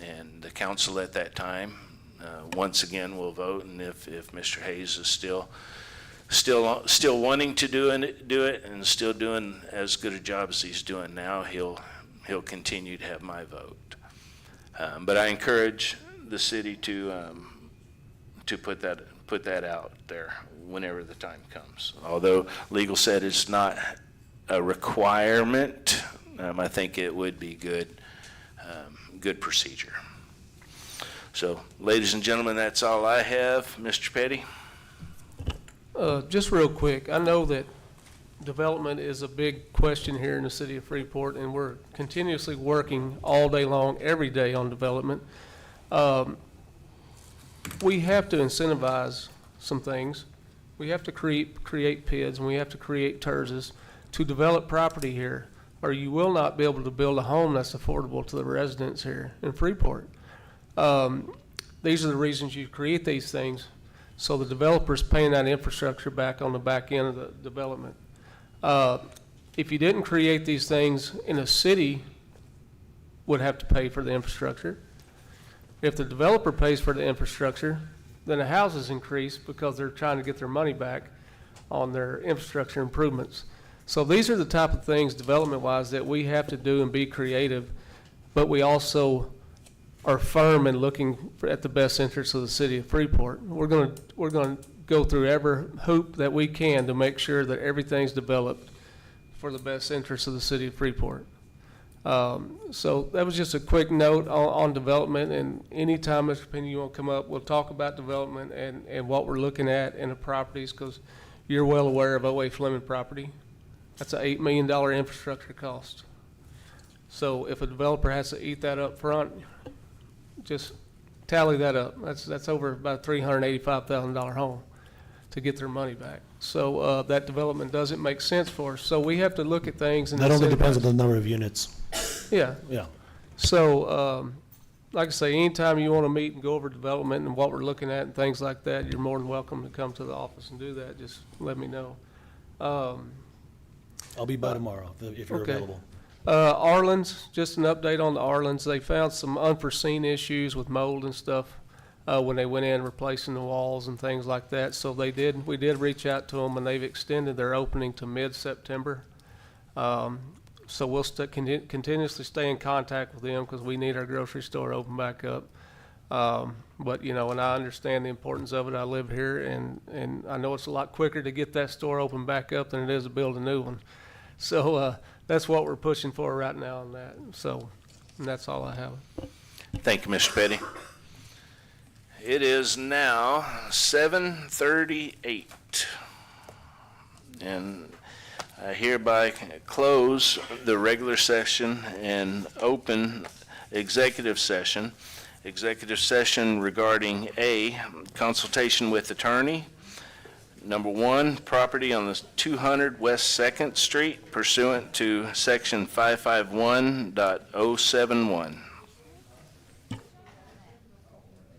And the council at that time, once again, will vote, and if Mr. Hayes is still wanting to do it and still doing as good a job as he's doing now, he'll continue to have my vote. But I encourage the city to put that out there whenever the time comes. Although legal said it's not a requirement, I think it would be good procedure. So, ladies and gentlemen, that's all I have. Mr. Petty? Just real quick, I know that development is a big question here in the city of Freeport, and we're continuously working all day long, every day on development. We have to incentivize some things. We have to create PIDs, and we have to create TERSs to develop property here, or you will not be able to build a home that's affordable to the residents here in Freeport. These are the reasons you create these things, so the developer's paying that infrastructure back on the back end of the development. If you didn't create these things, in a city would have to pay for the infrastructure. If the developer pays for the infrastructure, then the houses increase because they're trying to get their money back on their infrastructure improvements. So these are the type of things development-wise that we have to do and be creative, but we also are firm in looking at the best interests of the city of Freeport. We're going to go through every hoop that we can to make sure that everything's developed for the best interests of the city of Freeport. So that was just a quick note on development, and anytime, Mr. Penny, you want to come up, we'll talk about development and what we're looking at in the properties, because you're well aware of O.A. Fleming property. That's an $8 million infrastructure cost. So if a developer has to eat that up front, just tally that up. That's over about a $385,000 home to get their money back. So that development doesn't make sense for us. So we have to look at things. And That only depends on the number of units. Yeah. Yeah. So like I say, anytime you want to meet and go over development and what we're looking at and things like that, you're more than welcome to come to the office and do that. Just let me know. I'll be by tomorrow if you're okay. available. Arlen's, just an update on the Arlen's. They found some unforeseen issues with mold and stuff when they went in replacing the walls and things like that. So we did reach out to them, and they've extended their opening to mid-September. So we'll continuously stay in contact with them because we need our grocery store open back up. But, you know, and I understand the importance of it. I live here, and I know it's a lot quicker to get that store open back up than it is to build a new one. So that's what we're pushing for right now on that. So, and that's all I have. Thank you, Mr. Petty. It is now 7:38, and I hereby close the regular session and open executive session. Executive session regarding A, consultation with attorney. Number one, property on the 200 West 2nd Street pursuant to section 551.071.